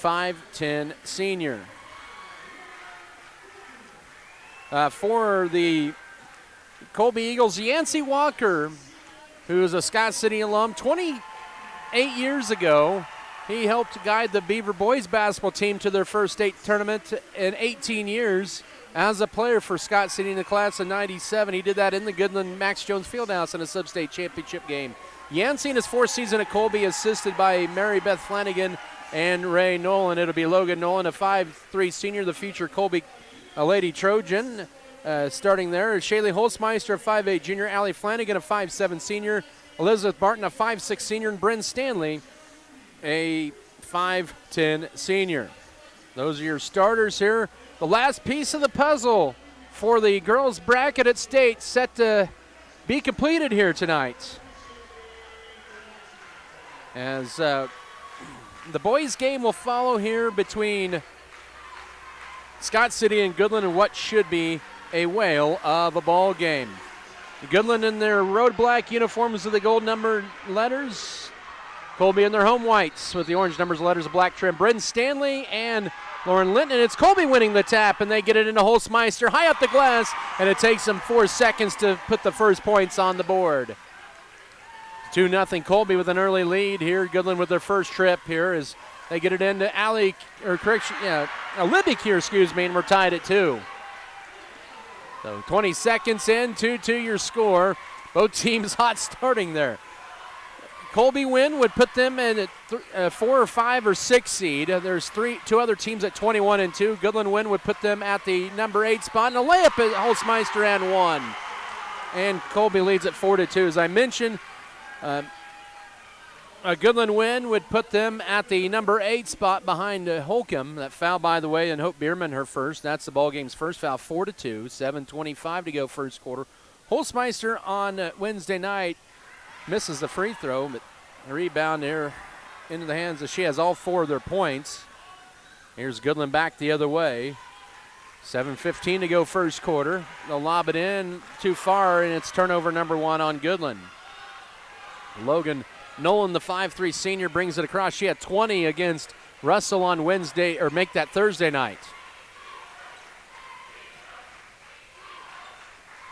5'10" senior. For the Colby Eagles, Yancey Walker, who is a Scott City alum, 28 years ago, he helped guide the Beaver boys basketball team to their first state tournament in 18 years as a player for Scott City in the class of 97. He did that in the Goodland Max Jones Fieldhouse in a sub-state championship game. Yancey in his fourth season at Colby, assisted by Mary Beth Flanagan and Ray Nolan. It'll be Logan Nolan, a 5'3" senior, the future Colby Lady Trojan. Starting there is Shaylee Holzmeister, a 5'8" junior, Allie Flanagan, a 5'7" senior, Elizabeth Barton, a 5'6" senior, and Bryn Stanley, a 5'10" senior. Those are your starters here. The last piece of the puzzle for the girls bracket at state set to be completed here tonight. As the boys game will follow here between Scott City and Goodland in what should be a whale of a ball game. Goodland in their road black uniforms with the gold numbered letters. Colby in their home whites with the orange numbers and letters of black trim. Bryn Stanley and Lauren Linton. It's Colby winning the tap, and they get it into Holzmeister high up the glass, and it takes them 4 seconds to put the first points on the board. 2-0 Colby with an early lead here. Goodland with their first trip here as they get it into Libby here, and we're tied at 2. So 20 seconds in, 2-2 your score. Both teams hot starting there. Colby win would put them in a 4 or 5 or 6 seed. There's two other teams at 21 and 2. Goodland win would put them at the number 8 spot, and a layup at Holzmeister and 1. And Colby leads at 4-2. As I mentioned, a Goodland win would put them at the number 8 spot behind Holcomb. That foul, by the way, and Hope Bierman her first. That's the ball game's first foul, 4-2. 7:25 to go first quarter. Holzmeister on Wednesday night misses the free throw, but a rebound there into the hands of, she has all 4 of their points. Here's Goodland back the other way. 7:15 to go first quarter. They'll lob it in too far, and it's turnover number 1 on Goodland. Logan Nolan, the 5'3" senior, brings it across. She had 20 against Russell on Wednesday, or make that Thursday night.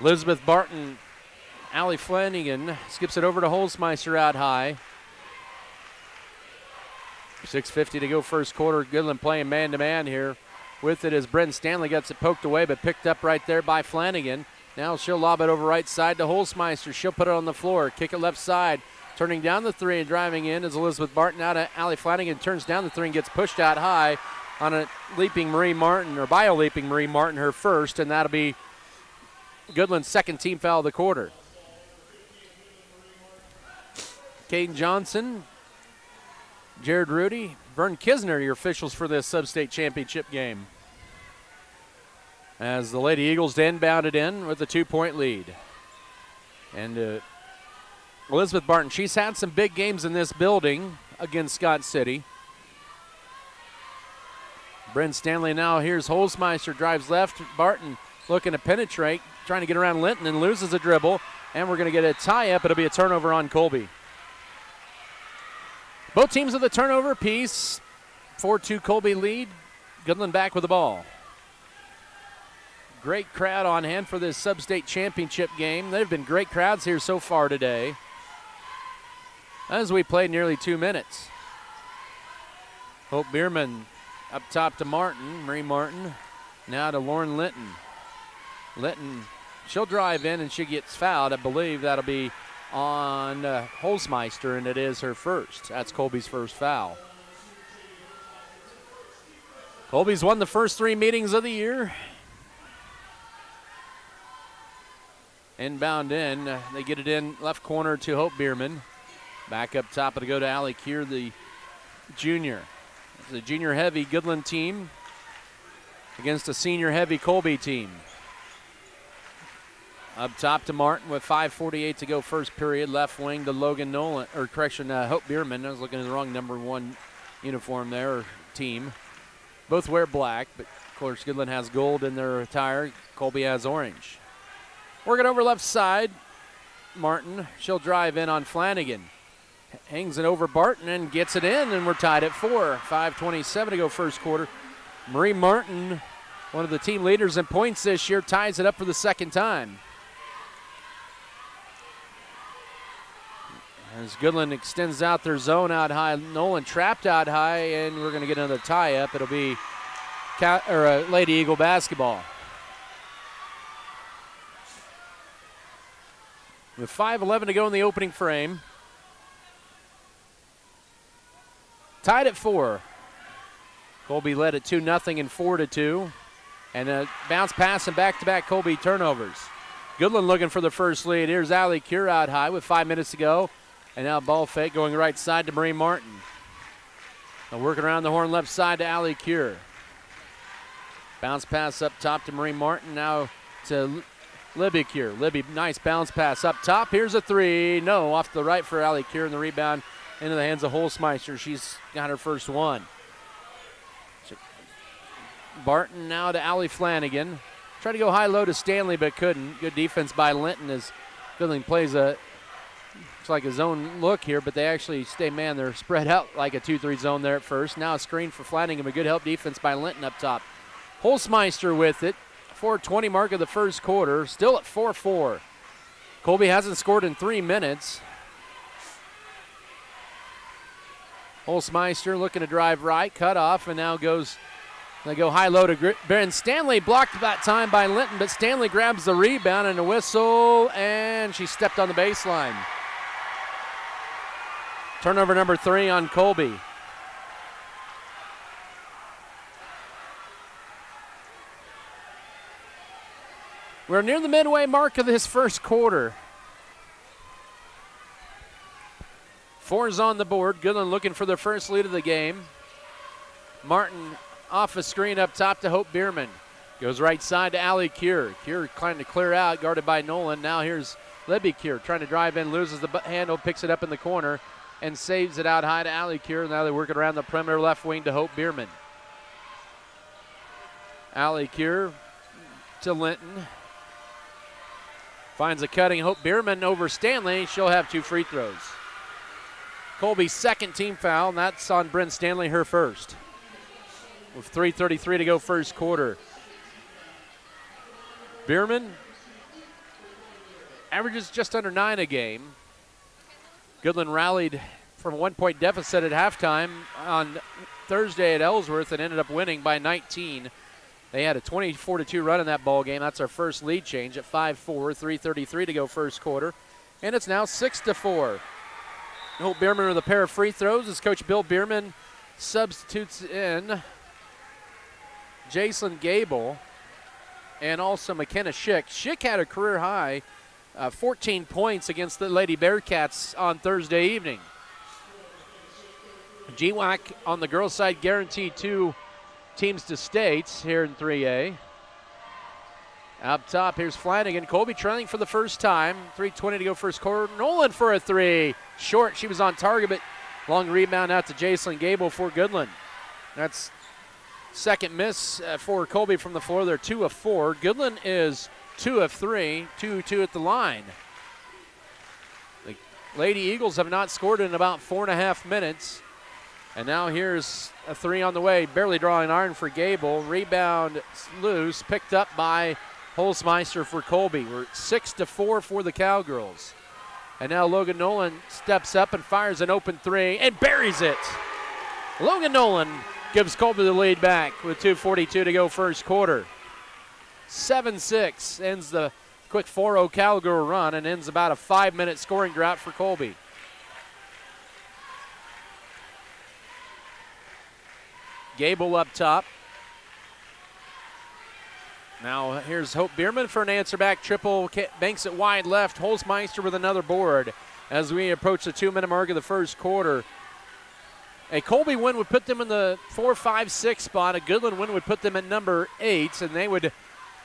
Elizabeth Barton, Allie Flanagan skips it over to Holzmeister out high. 6:50 to go first quarter. Goodland playing man-to-man here. With it as Bryn Stanley gets it poked away, but picked up right there by Flanagan. Now she'll lob it over right side to Holzmeister. She'll put it on the floor, kick it left side. Turning down the 3 and driving in is Elizabeth Barton. Out to Allie Flanagan, turns down the 3 and gets pushed out high on a leaping Marie Martin, or bio-leaping Marie Martin, her first, and that'll be Goodland's second team foul of the quarter. Caden Johnson, Jared Rudy, Vern Kisner, your officials for this sub-state championship game. As the Lady Eagles inbound it in with a 2-point lead. And Elizabeth Barton, she's had some big games in this building against Scott City. Bryn Stanley now, here's Holzmeister, drives left. Barton looking to penetrate, trying to get around Linton, and loses a dribble. And we're going to get a tie-up. It'll be a turnover on Colby. Both teams with a turnover piece. 4-2 Colby lead. Goodland back with the ball. Great crowd on hand for this sub-state championship game. There have been great crowds here so far today, as we played nearly 2 minutes. Hope Bierman up top to Martin, Marie Martin. Now to Lauren Linton. Linton, she'll drive in and she gets fouled. I believe that'll be on Holzmeister, and it is her first. That's Colby's first foul. Colby's won the first 3 meetings of the year. Inbound in. They get it in left corner to Hope Bierman. Back up top, it'll go to Allie Keir, the junior. It's a junior-heavy Goodland team against a senior-heavy Colby team. Up top to Martin with 5:48 to go first period. Left wing to Logan Nolan, or correction, Hope Bierman. I was looking at the wrong number 1 uniform there, or team. Both wear black, but of course Goodland has gold in their attire. Colby has orange. Working over left side, Martin. She'll drive in on Flanagan. Hangs it over Barton and gets it in, and we're tied at 4. 5:27 to go first quarter. Marie Martin, one of the team leaders in points this year, ties it up for the second time. As Goodland extends out their zone out high, Nolan trapped out high, and we're going to get another tie-up. It'll be Lady Eagle basketball. With 5:11 to go in the opening frame. Tied at 4. Colby led at 2-0 and 4-2. And a bounce pass and back-to-back Colby turnovers. Goodland looking for the first lead. Here's Allie Cure out high with 5 minutes to go. And now ball fake going right side to Marie Martin. Now working around the horn left side to Allie Cure. Bounce pass up top to Marie Martin. Now to Libby Cure. Libby, nice bounce pass up top. Here's a three. No, off to the right for Allie Cure, and the rebound into the hands of Holzmeister. She's got her first one. Barton now to Allie Flanagan. Tried to go high-low to Stanley, but couldn't. Good defense by Linton as Goodland plays looks like a zone look here, but they actually stay man. They're spread out like a 2-3 zone there at first. Now a screen for Flanagan, a good help defense by Linton up top. Holzmeister with it. 4:20 mark of the first quarter. Still at 4-4. Colby hasn't scored in 3 minutes. Holzmeister looking to drive right, cut off, and now they go high-low to Ben Stanley. Blocked that time by Linton, but Stanley grabs the rebound and a whistle, and she stepped on the baseline. Turnover number 3 on Colby. We're near the midway mark of this first quarter. 4's on the board. Goodland looking for their first lead of the game. Martin off a screen up top to Hope Bierman. Goes right side to Allie Cure. Cure trying to clear out, guarded by Nolan. Now here's Libby Cure trying to drive in, loses the handle, picks it up in the corner, and saves it out high to Allie Cure. Now they're working around the perimeter left wing to Hope Bierman. Allie Cure to Linton. Finds a cutting Hope Bierman over Stanley. She'll have 2 free throws. Colby's second team foul, and that's on Bryn Stanley, her first. With 3:33 to go first quarter. Bierman averages just under 9 a game. Goodland rallied from a 1-point deficit at halftime on Thursday at Ellsworth and ended up winning by 19. They had a 24-2 run in that ball game. That's our first lead change at 5-4, 3:33 to go first quarter. And it's now 6-4. Hope Bierman with a pair of free throws as Coach Bill Bierman substitutes in Jason Gable and also McKenna Schick. Schick had a career high 14 points against the Lady Bearcats on Thursday evening. GWAC on the girls' side guaranteed 2 teams to states here in 3A. Up top, here's Flanagan. Colby trailing for the first time. 3:20 to go first quarter. Nolan for a 3. Short, she was on target, but long rebound out to Jacelyn Gable for Goodland. That's second miss for Colby from the floor. They're 2 of 4. Goodland is 2 of 3, 2-2 at the line. The Lady Eagles have not scored in about 4.5 minutes. And now here's a 3 on the way. Barely drawing iron for Gable. Rebound loose, picked up by Holzmeister for Colby. We're 6-4 for the Cowgirls. And now Logan Nolan steps up and fires an open 3 and buries it. Logan Nolan gives Colby the lead back with 2:42 to go first quarter. 7-6 ends the quick 4-0 Cowgirl run and ends about a 5-minute scoring drought for Colby. Gable up top. Now here's Hope Bierman for an answer back triple. Banks it wide left. Holzmeister with another board as we approach the 2-minute mark of the first quarter. A Colby win would put them in the 4-5-6 spot. A Goodland win would put them at number 8, and they would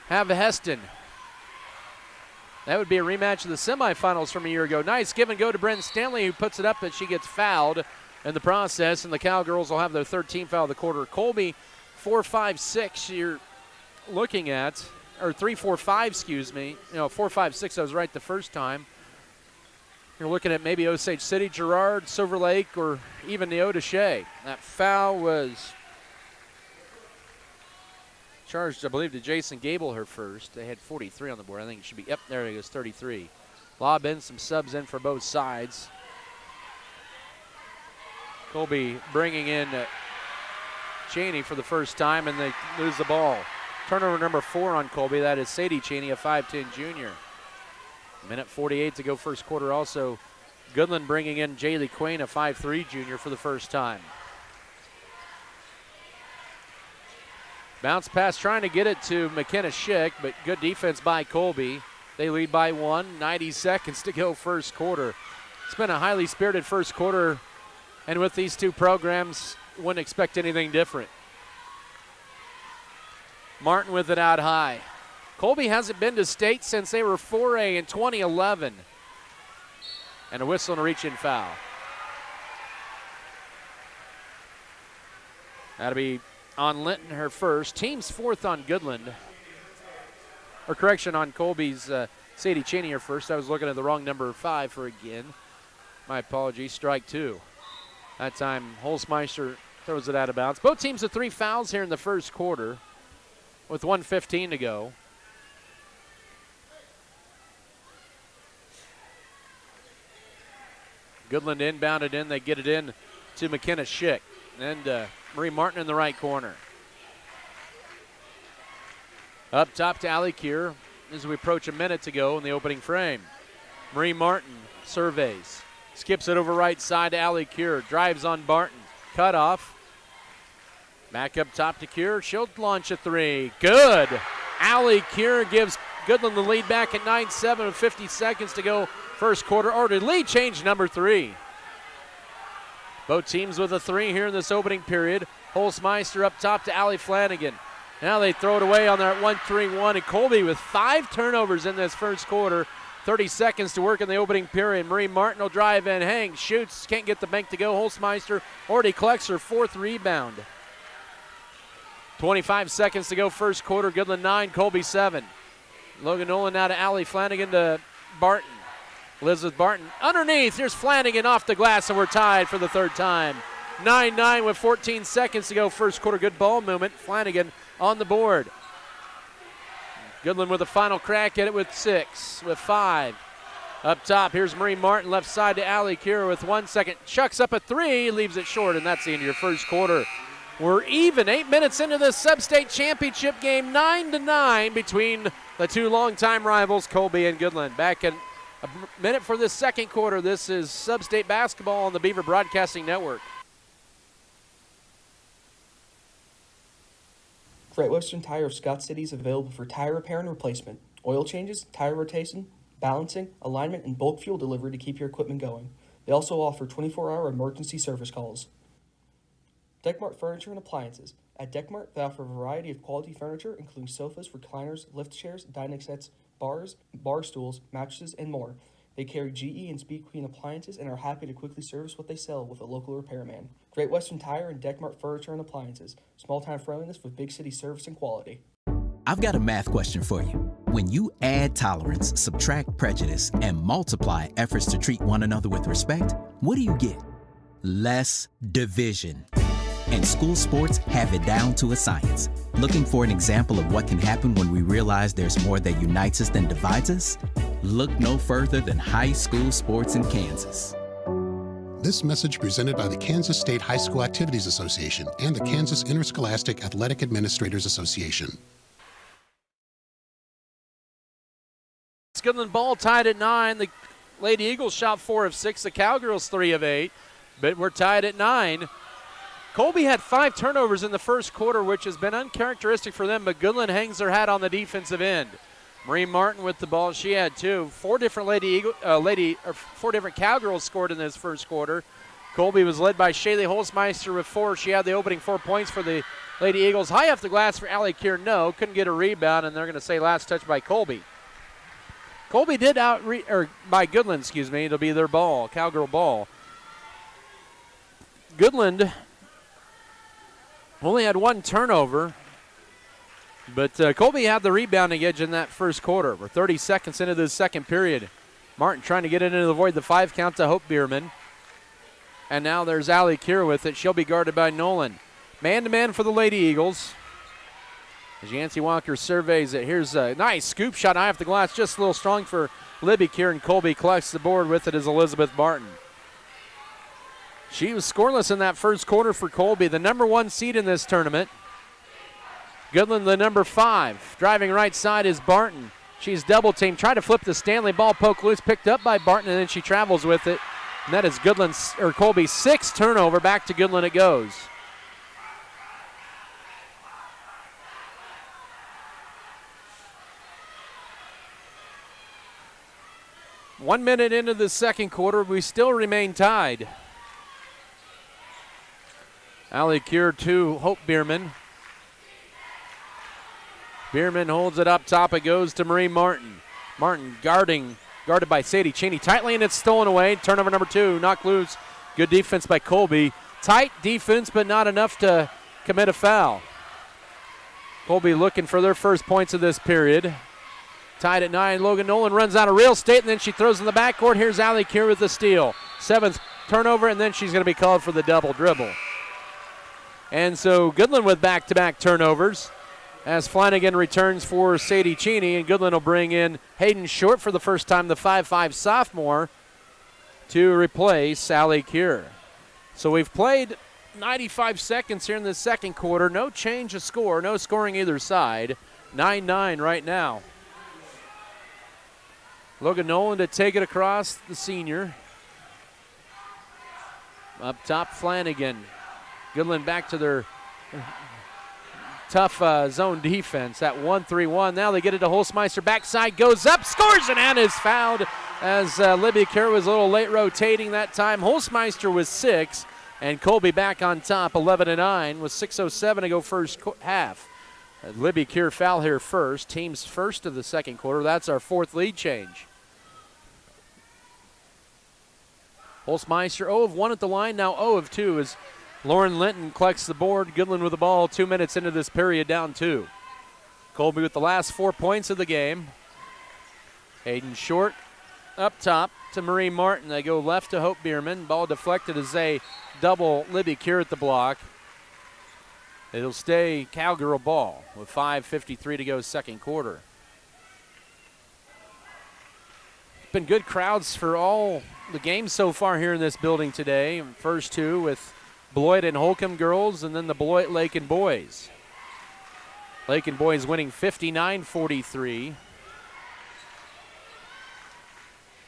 have Heston. That would be a rematch of the semifinals from a year ago. Nice give and go to Brent Stanley, who puts it up, but she gets fouled in the process, and the Cowgirls will have their 13th foul of the quarter. Colby, 4-5-6, you're looking at, or 3-4-5, excuse me. 4-5-6, I was right the first time. You're looking at maybe Osage City, Girard, Silver Lake, or even Neoda Shea. That foul was charged, I believe, to Jason Gable, her first. They had 43 on the board. I think it should be, yep, there it goes, 33. Lob in, some subs in for both sides. Colby bringing in Cheney for the first time, and they lose the ball. Turnover number 4 on Colby. That is Sadie Cheney, a 5'10 junior. Minute 48 to go first quarter. Also, Goodland bringing in Jaylee Quain, a 5'3 junior, for the first time. Bounce pass trying to get it to McKenna Schick, but good defense by Colby. They lead by 1, 90 seconds to go first quarter. It's been a highly spirited first quarter, and with these two programs, wouldn't expect anything different. Martin with it out high. Colby hasn't been to state since they were 4A in 2011. And a whistle and a reach-in foul. That'll be on Linton, her first. Team's 4th on Goodland. Or correction, on Colby's Sadie Cheney, her first. I was looking at the wrong number 5 for again. My apologies, strike 2. That time, Holzmeister throws it out of bounds. Both teams with 3 fouls here in the first quarter with 1:15 to go. Goodland inbounded in. They get it in to McKenna Schick. And Marie Martin in the right corner. Up top to Allie Keir as we approach a minute to go in the opening frame. Marie Martin surveys. Skips it over right side to Allie Keir. Drives on Barton. Cut off. Back up top to Keir. She'll launch a 3. Good. Allie Keir gives Goodland the lead back at 9-7 with 50 seconds to go first quarter. Or to lead change number 3. Both teams with a 3 here in this opening period. Holzmeister up top to Allie Flanagan. Now they throw it away on that 1-3-1. And Colby with 5 turnovers in this first quarter. 30 seconds to work in the opening period. Marie Martin will drive in, hang, shoots, can't get the bank to go. Holzmeister already collects her 4th rebound. 25 seconds to go first quarter. Goodland 9, Colby 7. Logan Nolan now to Allie Flanagan to Barton. Elizabeth Barton underneath. Here's Flanagan off the glass, and we're tied for the 3rd time. 9-9 with 14 seconds to go first quarter. Good ball movement. Flanagan on the board. Goodland with a final crack at it with 6, with 5. Up top, here's Marie Martin, left side to Allie Keir with 1 second. Chucks up a 3, leaves it short, and that's the end of your first quarter. We're even 8 minutes into this sub-state championship game, 9-9 between the two longtime rivals, Colby and Goodland. Back in a minute for this second quarter. This is sub-state basketball on the Beaver Broadcasting Network. Great Western Tire of Scott City is available for tire repair and replacement, oil changes, tire rotation, balancing, alignment, and bulk fuel delivery to keep your equipment going. They also offer 24-hour emergency service calls. Deckmart Furniture and Appliances. At Deckmart, they offer a variety of quality furniture, including sofas, recliners, lift chairs, dining sets, bars, bar stools, mattresses, and more. They carry GE and Speed Queen appliances and are happy to quickly service what they sell with a local repairman. Great Western Tire and Deckmart Furniture and Appliances. Small-time friendliness with big city service and quality. I've got a math question for you. When you add tolerance, subtract prejudice, and multiply efforts to treat one another with respect, what do you get? Less division. And school sports have it down to a science. Looking for an example of what can happen when we realize there's more that unites us than divides us? Look no further than high school sports in Kansas. This message presented by the Kansas State High School Activities Association and the Kansas Interscholastic Athletic Administrators Association. Goodland ball tied at 9. The Lady Eagles shot 4 of 6. The Cowgirls 3 of 8. But we're tied at 9. Colby had 5 turnovers in the first quarter, which has been uncharacteristic for them, but Goodland hangs their hat on the defensive end. Marie Martin with the ball. She had 2. 4 different four different Cowgirls scored in this first quarter. Colby was led by Shaylee Holzmeister with 4. She had the opening 4 points for the Lady Eagles. High off the glass for Allie Keir. No, couldn't get a rebound, and they're going to say last touch by Colby. Colby did by Goodland, excuse me. It'll be their ball, Cowgirl ball. Goodland only had 1 turnover, but Colby had the rebounding edge in that first quarter. We're 30 seconds into the second period. Martin trying to get it into the void. The 5 count to Hope Bierman. And now there's Allie Keir with it. She'll be guarded by Nolan. Man-to-man for the Lady Eagles. As Yancey Walker surveys it. Here's a nice scoop shot high off the glass. Just a little strong for Libby Keir, and Colby collects the board with it as Elizabeth Martin. She was scoreless in that first quarter for Colby, the number 1 seed in this tournament. Goodland, the number 5. Driving right side is Barton. She's double teamed, tried to flip the Stanley ball, poke loose, picked up by Barton, and then she travels with it. And that is Colby's 6th turnover. Back to Goodland it goes. One minute into the second quarter, we still remain tied. Allie Keir to Hope Bierman. Bierman holds it up top. It goes to Marie Martin. Martin guarded by Sadie Cheney tightly, and it's stolen away. Turnover number 2, knocked loose. Good defense by Colby. Tight defense, but not enough to commit a foul. Colby looking for their first points of this period. Tied at 9. Logan Nolan runs out of real estate, and then she throws in the backcourt. Here's Allie Keir with the steal. 7th turnover, and then she's going to be called for the double dribble. And so Goodland with back-to-back turnovers as Flanagan returns for Sadie Cheney, and Goodland will bring in Hayden Short for the first time, the 5'5 sophomore, to replace Allie Keir. So we've played 95 seconds here in the second quarter. No change of score, no scoring either side. 9-9 right now. Logan Nolan to take it across, the senior. Up top, Flanagan. Goodland back to their tough zone defense. That 1-3-1. Now they get it to Holzmeister. Backside goes up, scores, and is fouled as Libby Kerr was a little late rotating that time. Holzmeister was 6, and Colby back on top, 11-9, with 6:07 to go first half. Libby Kerr foul here first. Team's first of the second quarter. That's our 4th lead change. Holzmeister 0 of 1 at the line, now 0 of 2 as Lauren Linton collects the board. Goodland with the ball 2 minutes into this period, down 2. Colby with the last 4 points of the game. Hayden Short up top to Marie Martin. They go left to Hope Bierman. Ball deflected as they double Libby Keir at the block. It'll stay Cowgirl ball with 5:53 to go second quarter. Been good crowds for all the games so far here in this building today. First 2 with Beloit and Holcomb girls, and then the Beloit-Lakin boys. Lakin boys winning 59-43.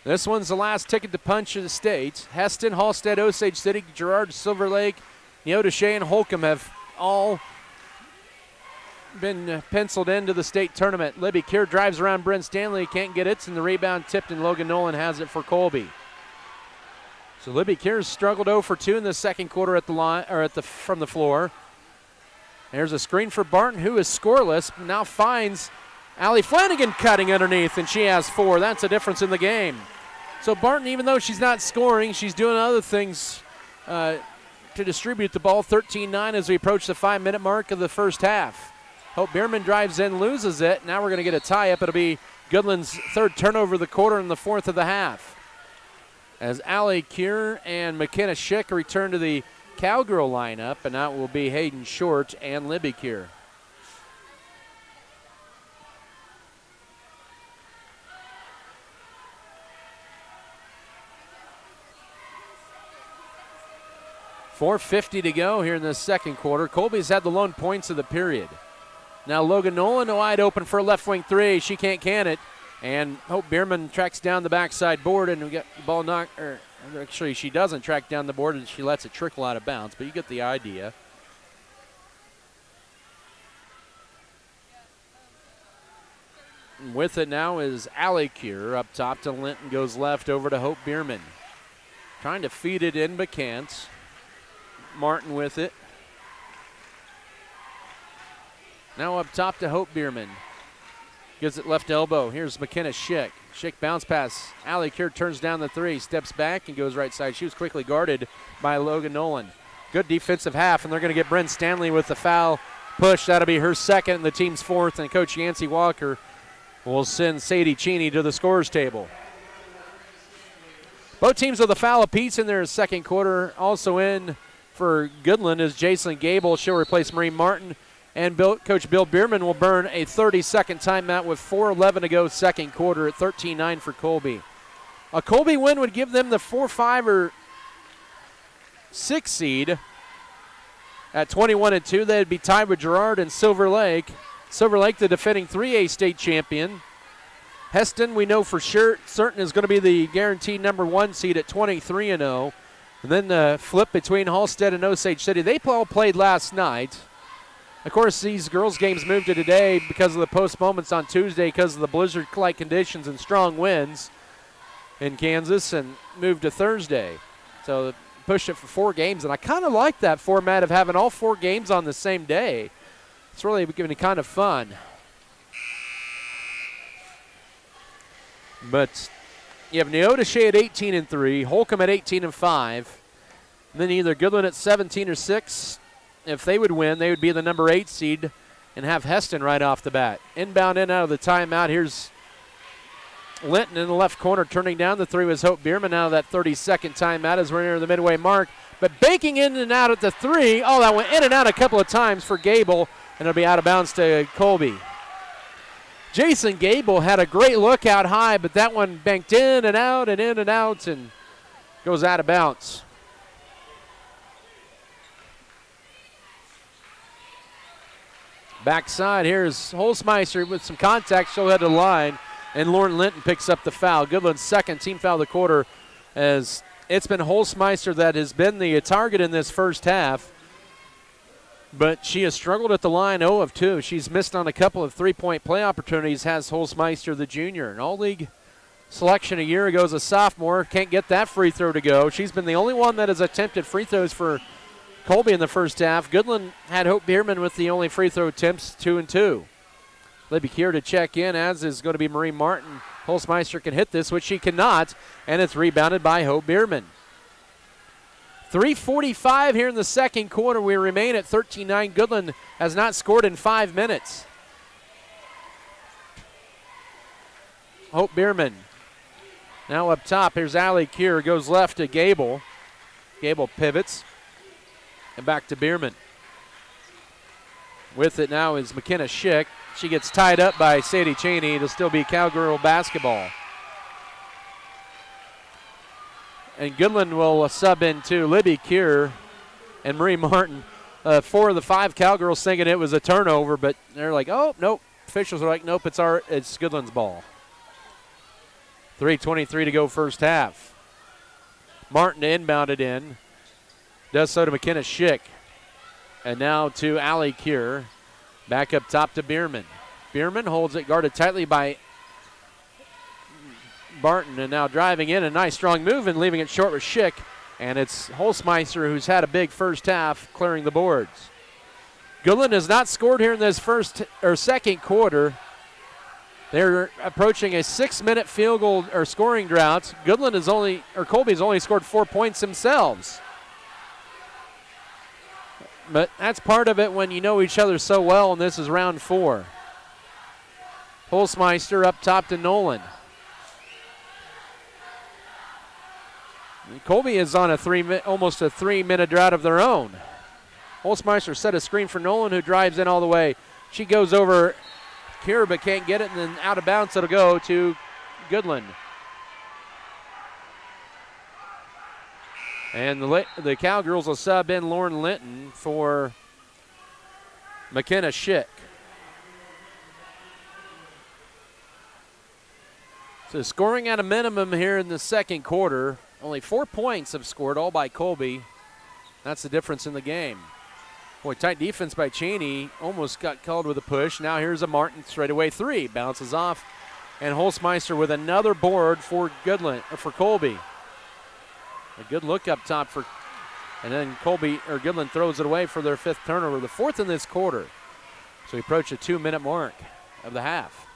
This one's the last ticket to punch of the state. Heston, Hallstead, Osage City, Girard, Silver Lake, Neodesha, and Holcomb have all been penciled into the state tournament. Libby Keir drives around Brent Stanley, can't get it, and the rebound tipped, and Logan Nolan has it for Colby. So Libby Keir's struggled 0 for 2 in the second quarter at the line, or from the floor. There's a screen for Barton, who is scoreless, now finds Allie Flanagan cutting underneath, and she has 4. That's a difference in the game. So Barton, even though she's not scoring, she's doing other things to distribute the ball. 13-9 as we approach the 5-minute mark of the first half. Hope Bierman drives in, loses it. Now we're going to get a tie-up. It'll be Goodland's 3rd turnover of the quarter and the 4th of the half. As Allie Keir and McKenna Schick return to the Cowgirl lineup, and that will be Hayden Short and Libby Keir. .450 to go here in the second quarter. Colby's had the lone points of the period. Now Logan Nolan wide open for a left wing 3. She can't can it. And Hope Bierman tracks down the backside board, and we get the ball knocked. Actually, she doesn't track down the board, and she lets it trickle out of bounds, but you get the idea. And with it now is Allie Keir up top to Linton, goes left over to Hope Bierman. Trying to feed it in, but can't. Martin with it. Now up top to Hope Bierman. Gives it left elbow. Here's McKenna Schick. Schick bounce pass. Allie Keir turns down the 3, steps back and goes right side. She was quickly guarded by Logan Nolan. Good defensive half, and they're going to get Brent Stanley with the foul push. That'll be her 2nd and the team's 4th, and Coach Yancey Walker will send Sadie Cheney to the scorer's table. Both teams with a foul apiece in their second quarter. Also in for Goodland is Jason Gable. She'll replace Marie Martin. And Coach Bill Bierman will burn a 30-second timeout with 4:11 to go second quarter at 13-9 for Colby. A Colby win would give them the 4-5 or 6 seed. At 21-2, they'd be tied with Girard and Silver Lake. Silver Lake, the defending 3A state champion. Heston, we know for sure, certain is going to be the guaranteed number 1 seed at 23-0. And then the flip between Halstead and Osage City. They all played last night. Of course, these girls' games moved to today because of the postponements on Tuesday because of the blizzard-like conditions and strong winds in Kansas, and moved to Thursday. So pushed it for 4 games, and I kind of like that format of having all 4 games on the same day. It's really giving it kind of fun. But you have Neodesha at 18-3, Holcomb at 18-5, and then either Goodland at 17 or 6. If they would win, they would be the number 8 seed and have Heston right off the bat. Inbound in out of the timeout. Here's Linton in the left corner turning down the 3 was Hope Bierman out of that 30-second timeout as we're near the midway mark. But banking in and out at the 3. Oh, that went in and out a couple of times for Gable, and it'll be out of bounds to Colby. Jason Gable had a great look out high, but that one banked in and out and goes out of bounds. Backside, here's Holzmeister with some contact. She'll head to the line, and Lauren Linton picks up the foul. Goodland's second team foul of the quarter, as it's been Holzmeister that has been the target in this first half. But she has struggled at the line 0 of 2. She's missed on a couple of three-point play opportunities, has Holzmeister, the junior. An all-league selection a year ago as a sophomore. Can't get that free throw to go. She's been the only one that has attempted free throws for Colby in the first half. Goodland had Hope Bierman with the only free throw attempts, 2 and 2. Libby Kier to check in, as is going to be Marie Martin. Holzmeister can hit this, which she cannot, and it's rebounded by Hope Bierman. 3:45 here in the second quarter. We remain at 13-9. Goodland has not scored in 5 minutes. Hope Bierman now up top. Here's Allie Kier, goes left to Gable. Gable pivots. And back to Bierman. With it now is McKenna Schick. She gets tied up by Sadie Cheney. It'll still be Cowgirl basketball. And Goodland will sub into Libby Kier and Marie Martin. 4 of the 5 Cowgirls thinking it was a turnover, but they're like, oh, nope. Officials are like, nope, it's Goodland's ball. 3:23 to go first half. Martin inbounded in. Does so to McKenna Schick. And now to Allie Kier. Back up top to Bierman. Bierman holds it guarded tightly by Barton, and now driving in, a nice strong move and leaving it short with Schick. And it's Holzmeister, who's had a big first half, clearing the boards. Goodland has not scored here in this second quarter. They're approaching a 6-minute field goal or scoring drought. Colby's only scored 4 points themselves. But that's part of it when you know each other so well, and this is round 4. Holzmeister up top to Nolan. And Colby is on almost a 3-minute drought of their own. Holzmeister set a screen for Nolan, who drives in all the way. She goes over Kier, but can't get it, and then out of bounds it'll go to Goodland. And the Cowgirls will sub in Lauren Linton for McKenna Schick. So scoring at a minimum here in the second quarter. Only 4 points have scored, all by Colby. That's the difference in the game. Boy, tight defense by Cheney. Almost got called with a push. Now here's a Martin straightaway 3. Bounces off. And Holzmeister with another board for Colby. A good look up top and then Goodland throws it away for their 5th turnover, the 4th in this quarter. So we approach the 2-minute mark of the half.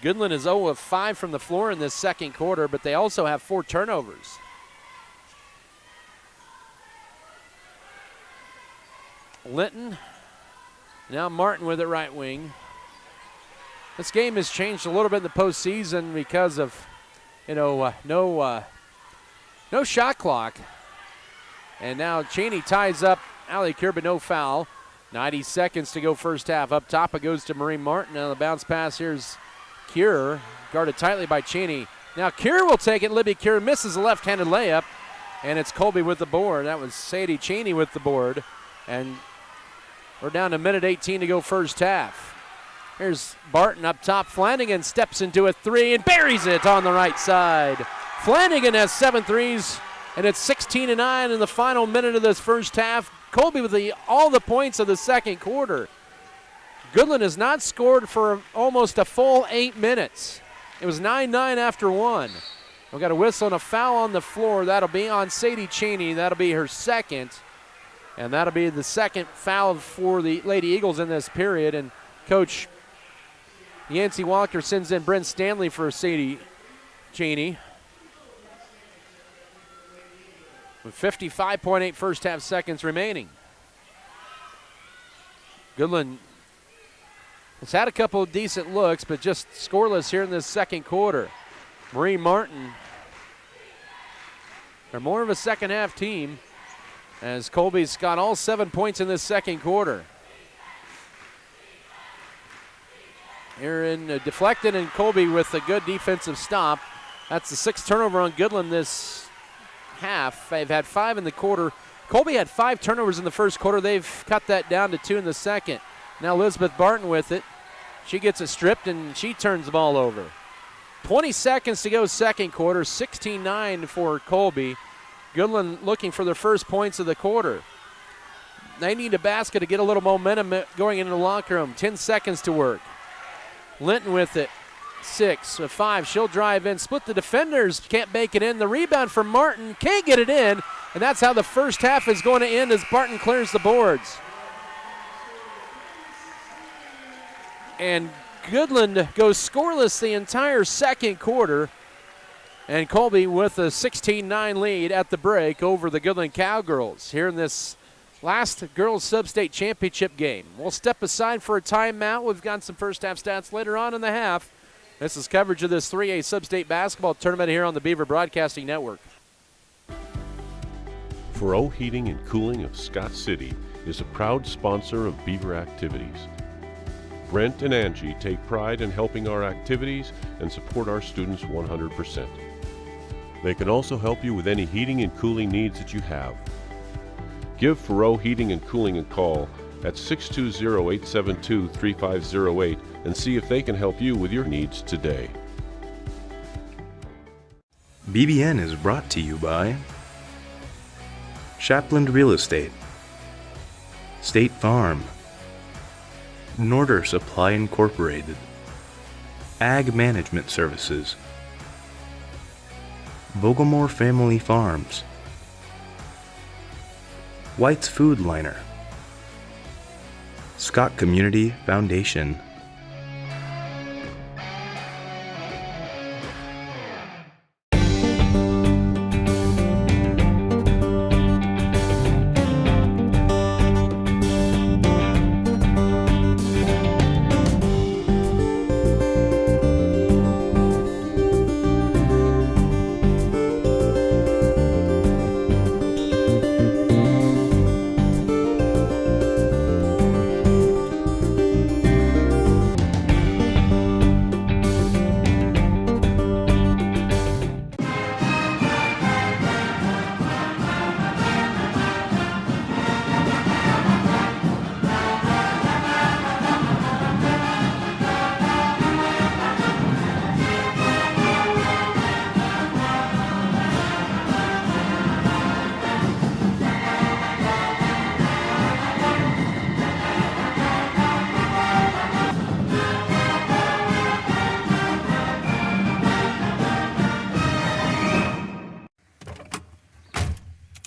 Goodland is 0 of 5 from the floor in this second quarter, but they also have 4 turnovers. Linton, now Martin with it right wing. This game has changed a little bit in the postseason because of, no shot clock. And now Cheney ties up Allie Kerr, but no foul. 90 seconds to go first half. Up top it goes to Marie Martin. On the bounce pass, here's Kerr, guarded tightly by Cheney. Now Kerr will take it. Libby Kerr misses a left-handed layup, and it's Colby with the board. That was Sadie Cheney with the board. And we're down to minute 18 to go first half. Here's Barton up top. Flanagan steps into a three and buries it on the right side. Flanagan has 7 threes, and it's 16-9 in the final minute of this first half. Colby with all the points of the second quarter. Goodland has not scored for almost a full 8 minutes. It was 9-9 after 1. We've got a whistle and a foul on the floor. That'll be on Sadie Cheney. That'll be her second. And that'll be the second foul for the Lady Eagles in this period. And Coach Yancey Walker sends in Brent Stanley for Sadie Cheney. With 55.8 first half seconds remaining. Goodland has had a couple of decent looks, but just scoreless here in this second quarter. Marie Martin, they're more of a second half team, as Colby's got all 7 points in this second quarter. Aaron deflected, and Colby with a good defensive stop. That's the 6th turnover on Goodland this half. They've had 5 in the quarter. Colby had 5 turnovers in the first quarter. They've cut that down to 2 in the second. Now Elizabeth Barton with it. She gets it stripped, and she turns the ball over. 20 seconds to go second quarter, 16-9 for Colby. Goodland looking for their first points of the quarter. They need a basket to get a little momentum going into the locker room. 10 seconds to work. Linton with it. 6, 5. She'll drive in. Split the defenders. Can't make it in. The rebound for Martin. Can't get it in. And that's how the first half is going to end as Barton clears the boards. And Goodland goes scoreless the entire second quarter. And Colby with a 16-9 lead at the break over the Goodland Cowgirls here in this last girls sub-state championship game. We'll step aside for a timeout. We've got some first half stats later on in the half. This is coverage of this 3A sub-state basketball tournament here on the Beaver Broadcasting Network. Furrow Heating and Cooling of Scott City is a proud sponsor of Beaver activities. Brent and Angie take pride in helping our activities and support our students 100%. They can also help you with any heating and cooling needs that you have. Give Furrow Heating and Cooling a call at 620-872-3508 and see if they can help you with your needs today. BBN is brought to you by Shapland Real Estate, State Farm, Norder Supply Incorporated, Ag Management Services, Vogelmore Family Farms, White's Food Liner, Scott Community Foundation.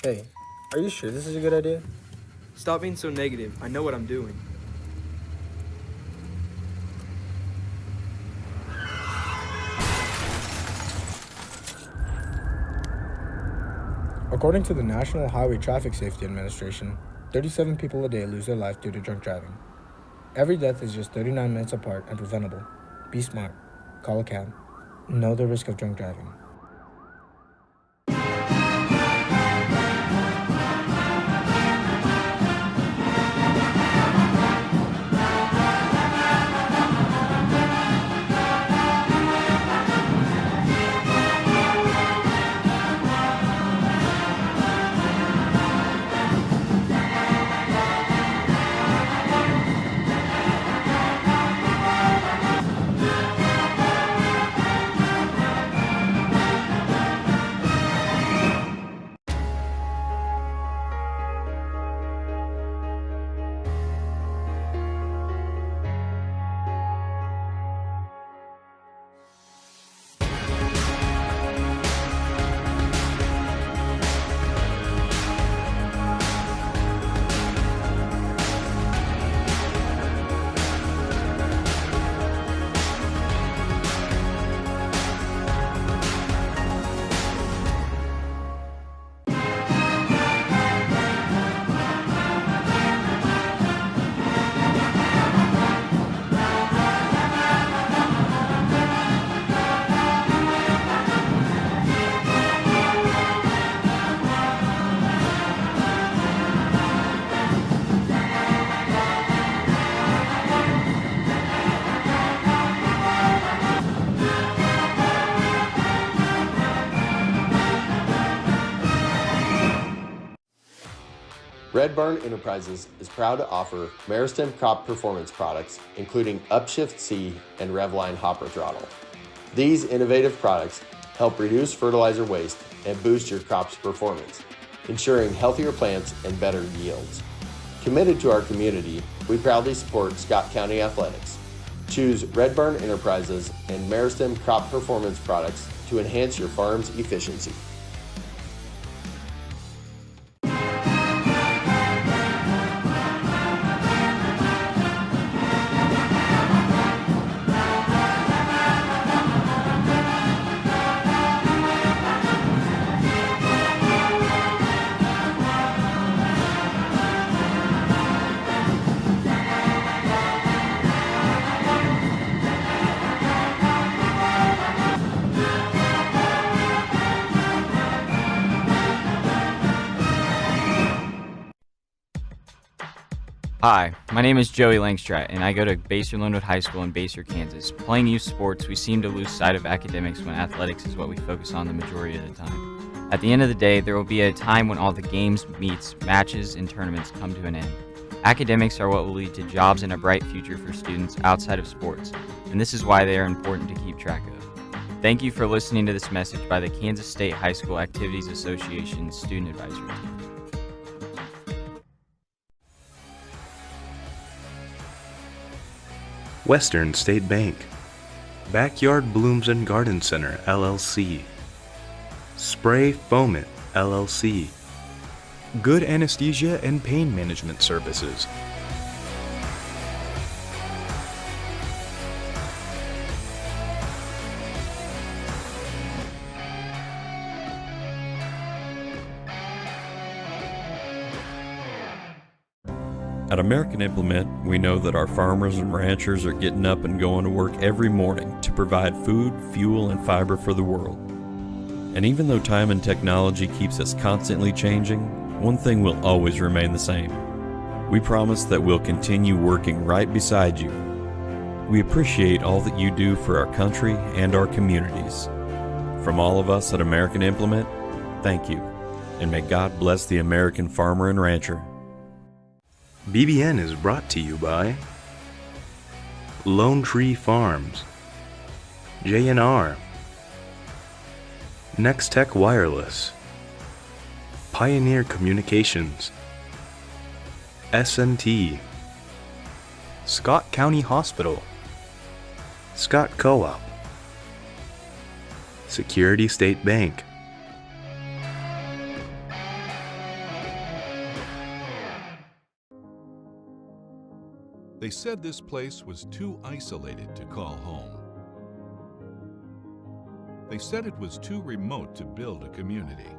Hey, are you sure this is a good idea? Stop being so negative. I know what I'm doing. According to the National Highway Traffic Safety Administration, 37 people a day lose their life due to drunk driving. Every death is just 39 minutes apart and preventable. Be smart. Call a cab. Know the risk of drunk driving. Red Barn Enterprises is proud to offer Meristem crop performance products, including Upshift C and Revline hopper throttle. These innovative products help reduce fertilizer waste and boost your crop's performance, ensuring healthier plants and better yields. Committed to our community, we proudly support Scott County Athletics. Choose Red Barn Enterprises and Meristem crop performance products to enhance your farm's efficiency. Hi, my name is Joey Langstrat, and I go to Basehor-Linwood High School in Basehor, Kansas. Playing youth sports, we seem to lose sight of academics when athletics is what we focus on the majority of the time. At the end of the day, there will be a time when all the games, meets, matches, and tournaments come to an end. Academics are what will lead to jobs and a bright future for students outside of sports, and this is why they are important to keep track of. Thank you for listening to this message by the Kansas State High School Activities Association Student Advisory Team. Western State Bank, Backyard Blooms and Garden Center, LLC, Spray Foamit, LLC, Good Anesthesia and Pain Management Services, At American Implement, we know that our farmers and ranchers are getting up and going to work every morning to provide food, fuel, and fiber for the world. And even though time and technology keeps us constantly changing, one thing will always remain the same. We promise that we'll continue working right beside you. We appreciate all that you do for our country and our communities. From all of us at American Implement, thank you, and may God bless the American farmer and rancher. BBN is brought to you by Lone Tree Farms, JNR, Nextech Wireless, Pioneer Communications, SNT, Scott County Hospital, Scott Co-op, Security State Bank. They said this place was too isolated to call home. They said it was too remote to build a community.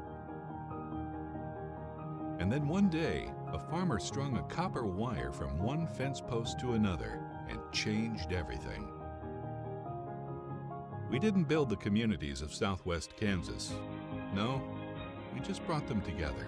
And then one day, a farmer strung a copper wire from one fence post to another and changed everything. We didn't build the communities of Southwest Kansas. No, we just brought them together.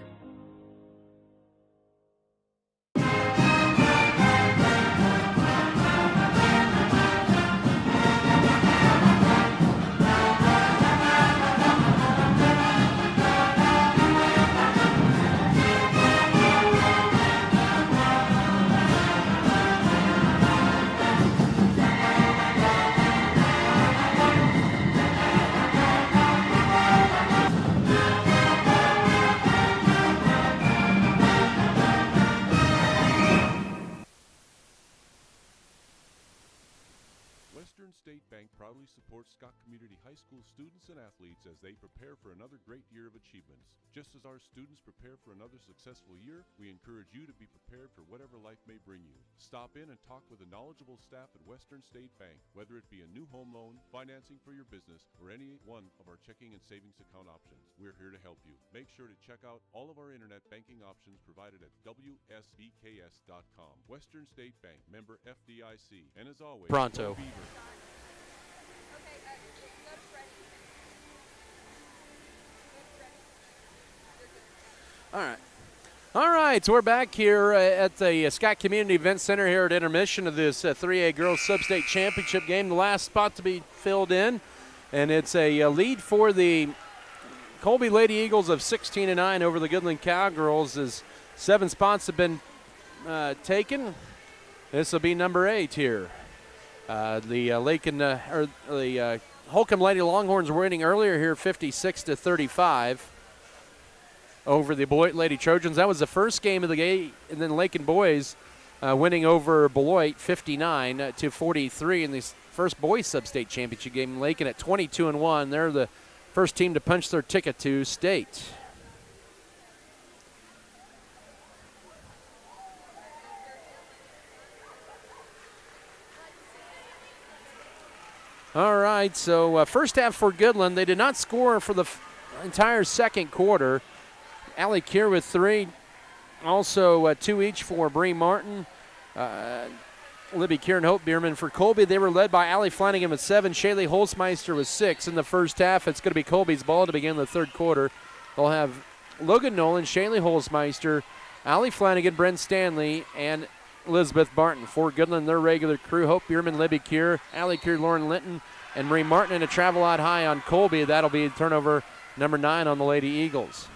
Western State Bank proudly supports Scott Community High School students and athletes as they prepare for another great year of achievements. Just as our students prepare for another successful year, we encourage you to be prepared for whatever life may bring you. Stop in and talk with the knowledgeable staff at Western State Bank, whether it be a new home loan, financing for your business, or any one of our checking and savings account options. We're here to help you. Make sure to check out all of our internet banking options provided at WSBKS.com. Western State Bank, member FDIC, and as always, Pronto. Beaver. All right, so we're back here at the Scott Community Event Center here at intermission of this 3A Girls Sub-State Championship game. The last spot to be filled in, and it's a lead for the Colby Lady Eagles of 16-9 over the Goodland Cowgirls as 7 spots have been taken. This will be number 8 here. The Holcomb Lady Longhorns were winning earlier here, 56-35 over the Beloit Lady Trojans. That was the first game of the game, and then Lakin boys winning over Beloit 59-43 in the first boys sub-state championship game. Lakin at 22-1. They're the first team to punch their ticket to state. All right, so first half for Goodland. They did not score for the entire second quarter. Allie Keir with 3. Also 2 each for Bree Martin, Libby Keir and Hope Bierman. For Colby, they were led by Allie Flanagan with 7. Shaylee Holzmeister with 6 in the first half. It's going to be Colby's ball to begin the third quarter. They'll have Logan Nolan, Shaylee Holzmeister, Allie Flanagan, Brent Stanley, and Elizabeth Barton. For Goodland, their regular crew, Hope Bierman, Libby Keir, Allie Keir, Lauren Linton, and Marie Martin, and a travel out high on Colby. That'll be turnover number 9 on the Lady Eagles.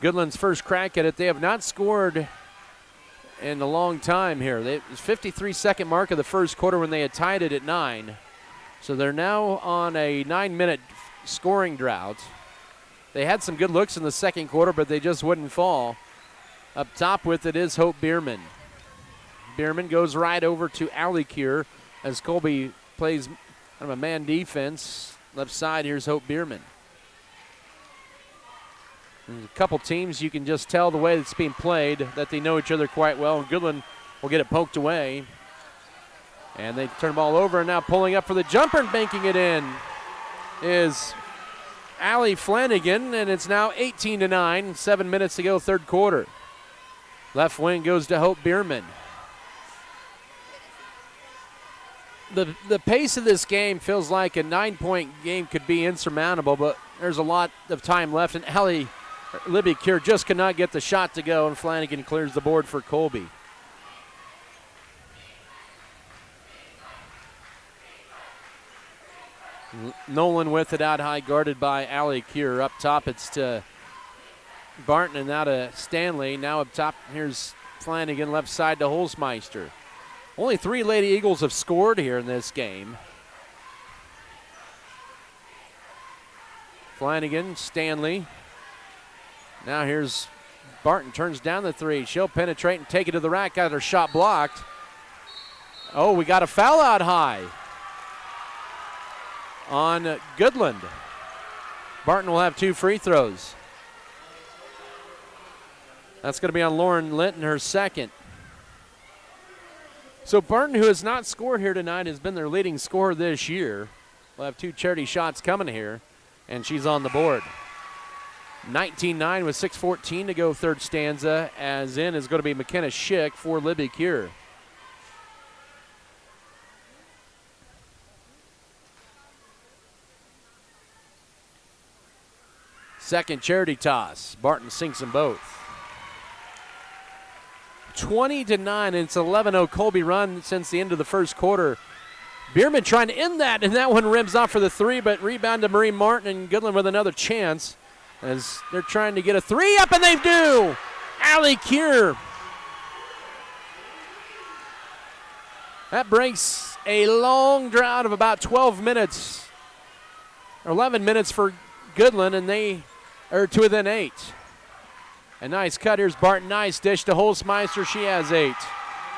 Goodland's first crack at it. They have not scored in a long time here. It was 53-second mark of the first quarter when they had tied it at 9. So they're now on a 9-minute scoring drought. They had some good looks in the second quarter, but they just wouldn't fall. Up top with it is Hope Bierman. Bierman goes right over to Allie Keir as Colby plays kind of a man defense. Left side, here's Hope Bierman. There's a couple teams you can just tell the way it's being played that they know each other quite well. And Goodland will get it poked away. And they turn the ball over, and now pulling up for the jumper and banking it in is Allie Flanagan, and it's now 18-9, 7 minutes to go, third quarter. Left wing goes to Hope Bierman. The pace of this game feels like a 9-point game could be insurmountable, but there's a lot of time left, and Libby Keir just could not get the shot to go, and Flanagan clears the board for Colby. Nolan with it out high, guarded by Allie Keir. Up top, it's to Barton and now to Stanley. Now up top, here's Flanagan, left side to Holzmeister. Only 3 Lady Eagles have scored here in this game. Flanagan, Stanley. Now here's Barton, turns down the 3. She'll penetrate and take it to the rack. Got her shot blocked. Oh, we got a foul out high on Goodland. Barton will have 2 free throws. That's going to be on Lauren Linton, her second. So Barton, who has not scored here tonight, has been their leading scorer this year. We'll have 2 charity shots coming here, and she's on the board. 19-9 with 6:14 to go, third stanza. As in is going to be McKenna Schick for Libby Keir. Second charity toss. Barton sinks them both. 20-9, and it's 11-0 Colby run since the end of the first quarter. Bierman trying to end that, and that one rims off for the three, but rebound to Marie Martin, and Goodland with another chance as they're trying to get a three up, and they do! Allie Kier. That breaks a long drought of about 12 minutes, or 11 minutes for Goodland, and they are to within 8. A nice cut. Here's Barton. Nice dish to Holzmeister. She has 8.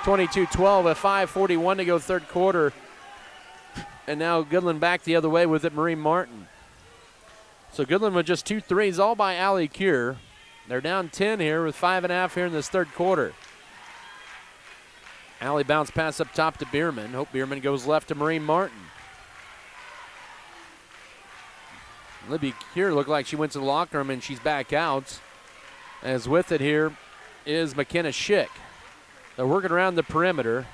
22-12 at 5:41 to go third quarter. And now Goodland back the other way with it, Marie Martin. So Goodland with just 2 threes, all by Allie Kier. They're down 10 here with 5.5 here in this third quarter. Allie bounce pass up top to Bierman. Hope Bierman goes left to Marie Martin. Libby Kier looked like she went to the locker room and she's back out. As with it here is McKenna Schick. They're working around the perimeter.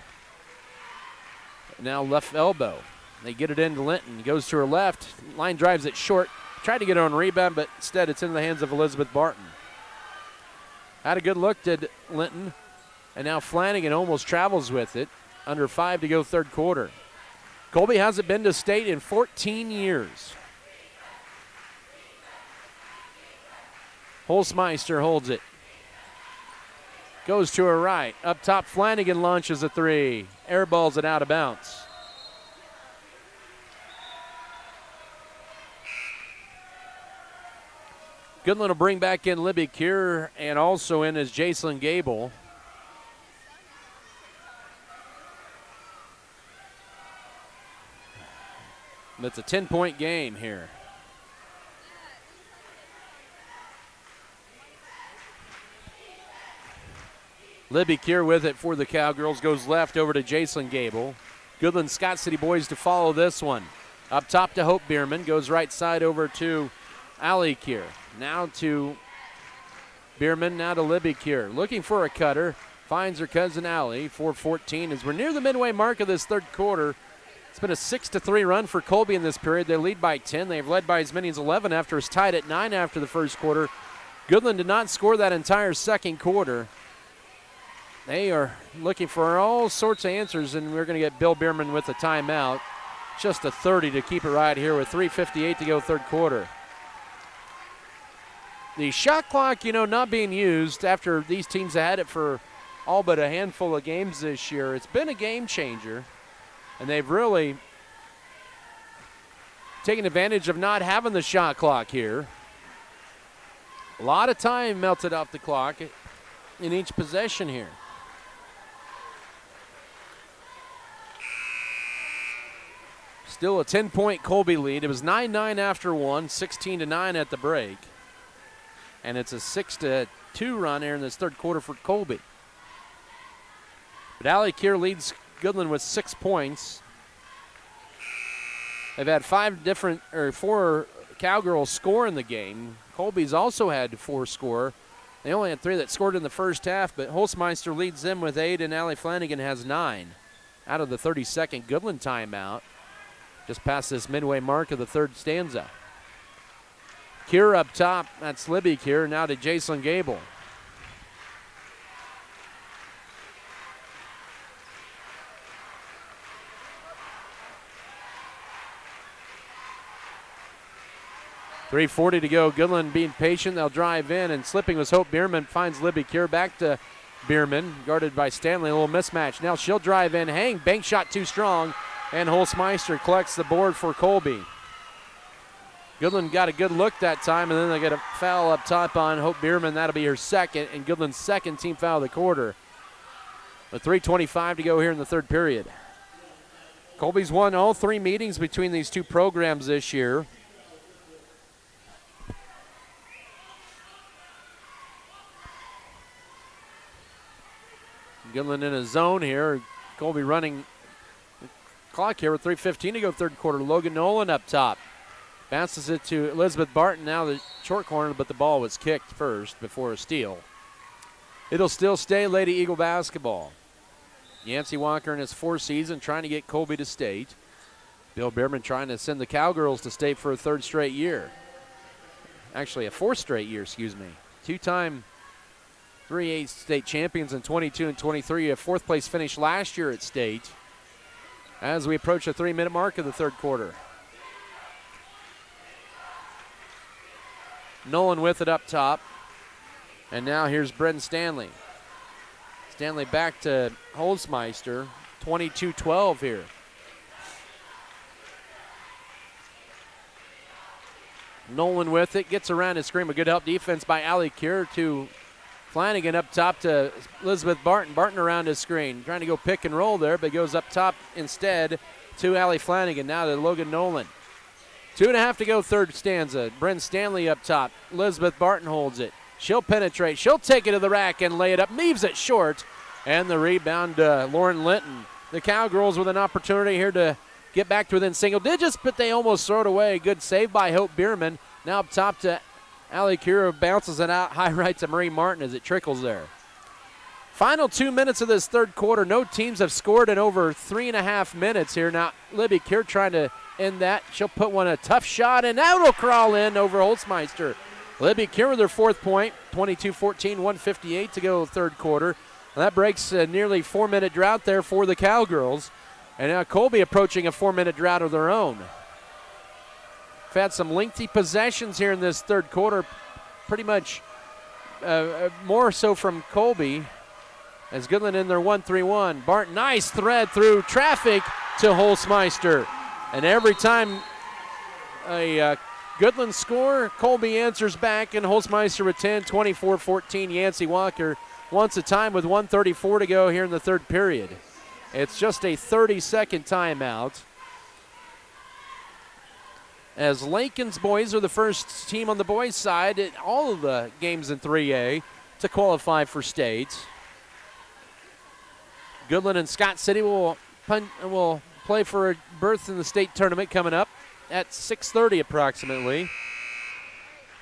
Now left elbow. They get it into Linton. Goes to her left. Line drives it short. Tried to get her on rebound, but instead it's in the hands of Elizabeth Barton. Had a good look, did Linton. And now Flanagan almost travels with it. Under 5 to go third quarter. Colby hasn't been to state in 14 years. Holzmeister holds it. Goes to her right. Up top, Flanagan launches a three. Airballs it out of bounds. Goodland will bring back in Libby Kier, and also in is Jacelyn Gable. It's a 10-point game here. Libby Kier with it for the Cowgirls. Goes left over to Jacelyn Gable. Goodland Scott City boys to follow this one. Up top to Hope Bierman. Goes right side over to Allie Kier. Now to Bierman, now to Libby Kier. Looking for a cutter. Finds her cousin Allie. 4:14 as we're near the midway mark of this third quarter. It's been a 6-3 run for Colby in this period. They lead by 10. They've led by as many as 11 after it's tied at 9 after the first quarter. Goodland did not score that entire second quarter. They are looking for all sorts of answers, and we're going to get Bill Bierman with a timeout. Just a 30 to keep it right here with 3:58 to go third quarter. The shot clock, not being used after these teams have had it for all but a handful of games this year. It's been a game changer, and they've really taken advantage of not having the shot clock here. A lot of time melted off the clock in each possession here. Still a 10-point Colby lead. It was 9-9 after one, 16-9 at the break. And it's a 6-2 run here in this third quarter for Colby. But Allie Kier leads Goodland with 6 points. They've had 4 Cowgirls score in the game. Colby's also had 4 score. They only had 3 that scored in the first half, but Holzmeister leads them with 8, and Allie Flanagan has 9. Out of the 32nd Goodland timeout. Just past this midway mark of the third stanza. Kier up top. That's Libby Kier. Now to Jacelyn Gable. .340 to go. Goodland being patient. They'll drive in, and slipping was Hope Bierman. Finds Libby Kier. Back to Bierman. Guarded by Stanley. A little mismatch. Now she'll drive in. Hang. Bank shot too strong. And Holzmeister collects the board for Colby. Goodland got a good look that time, and then they get a foul up top on Hope Bierman. That'll be her second, and Goodland's second team foul of the quarter. With 3:25 to go here in the third period. Colby's won all 3 meetings between these two programs this year. Goodland in a zone here. Colby running the clock here with 3:15 to go third quarter. Logan Nolan up top. Bounces it to Elizabeth Barton, now the short corner, but the ball was kicked first before a steal. It'll still stay Lady Eagle basketball. Yancey Walker in his 4th season trying to get Colby to state. Bill Bierman trying to send the Cowgirls to state for a 3rd straight year. actually a 4th straight year, excuse me. 2-time 3A state champions in 22 and 23. A 4th place finish last year at state. As we approach the 3-minute mark of the 3rd quarter. Nolan with it up top. And now here's Brendan Stanley. Stanley back to Holzmeister. 22-12 here. Nolan with it, gets around his screen. A good help defense by Allie Cure to Flanagan up top to Elizabeth Barton. Barton around his screen, trying to go pick and roll there, but goes up top instead to Allie Flanagan. Now to Logan Nolan. 2.5 to go, 3rd stanza. Bren Stanley up top. Elizabeth Barton holds it. She'll penetrate. She'll take it to the rack and lay it up. Leaves it short. And the rebound, Lauren Linton. The Cowgirls with an opportunity here to get back to within single digits, but they almost throw it away. Good save by Hope Bierman. Now up top to Allie Cura, bounces it out high right to Marie Martin as it trickles there. Final 2 minutes of this 3rd quarter. No teams have scored in over 3.5 minutes here. Now Libby Cure trying to end that. She'll put one, a tough shot, and that'll crawl in over Holzmeister. Libby Cure with their 4th point, 22-14, 1:58 to go 3rd quarter. And that breaks a nearly 4-minute drought there for the Cowgirls. And now Colby approaching a 4-minute drought of their own. We've had some lengthy possessions here in this 3rd quarter, pretty much more so from Colby. As Goodland in their 1-3-1. Barton, nice thread through traffic to Holzmeister. And every time a Goodland score, Colby answers back, and Holzmeister with 10, 24-14. Yancey Walker wants a time with 1:34 to go here in the 3rd period. It's just a 30-second timeout. As Lincoln's boys are the first team on the boys' side in all of the games in 3A to qualify for state. Goodland and Scott City will play for a berth in the state tournament coming up at 6:30 approximately.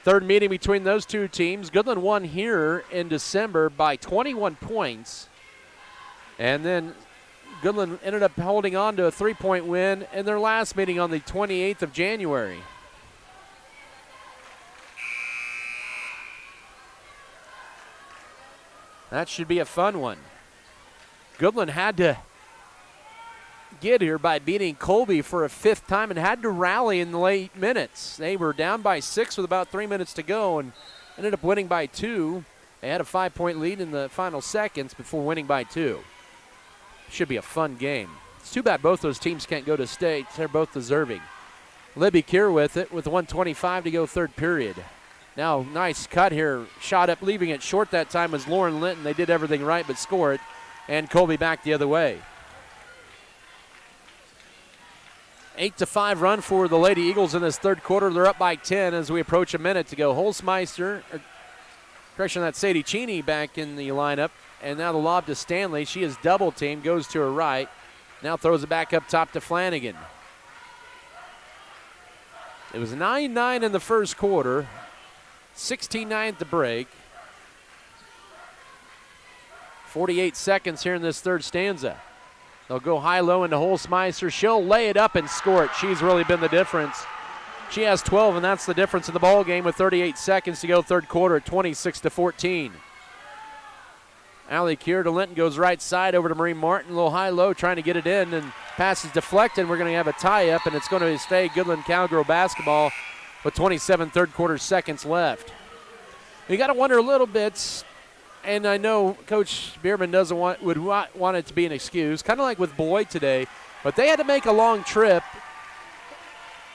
3rd meeting between those two teams. Goodland won here in December by 21 points. And then Goodland ended up holding on to a 3-point win in their last meeting on the 28th of January. That should be a fun one. Goodland had to get here by beating Colby for a 5th time and had to rally in the late minutes. They were down by 6 with about 3 minutes to go and ended up winning by 2. They had a 5-point lead in the final seconds before winning by 2. Should be a fun game. It's too bad both those teams can't go to state. They're both deserving. Libby Kier with it with 1:25 to go 3rd period. Now nice cut here. Shot up, leaving it short that time was Lauren Linton. They did everything right but score it. And Colby back the other way. 8-5 run for the Lady Eagles in this 3rd quarter. They're up by 10 as we approach a minute to go. Holzmeister, that Sadie Cheney back in the lineup. And now the lob to Stanley. She is double teamed, goes to her right. Now throws it back up top to Flanagan. It was 9-9 in the 1st quarter. 16-9 at the break. 48 seconds here in this 3rd stanza. They'll go high-low into Holzmeister. She'll lay it up and score it. She's really been the difference. She has 12, and that's the difference in the ball game with 38 seconds to go 3rd quarter at 26-14. Allie Kier to Linton, goes right side over to Marie Martin. A little high-low trying to get it in, and pass is deflected. We're going to have a tie-up, and it's going to stay Goodland Cowgirl basketball with 27 3rd quarter seconds left. You got to wonder a little bit, and I know Coach Bierman would want it to be an excuse, kind of like with Boyd today, but they had to make a long trip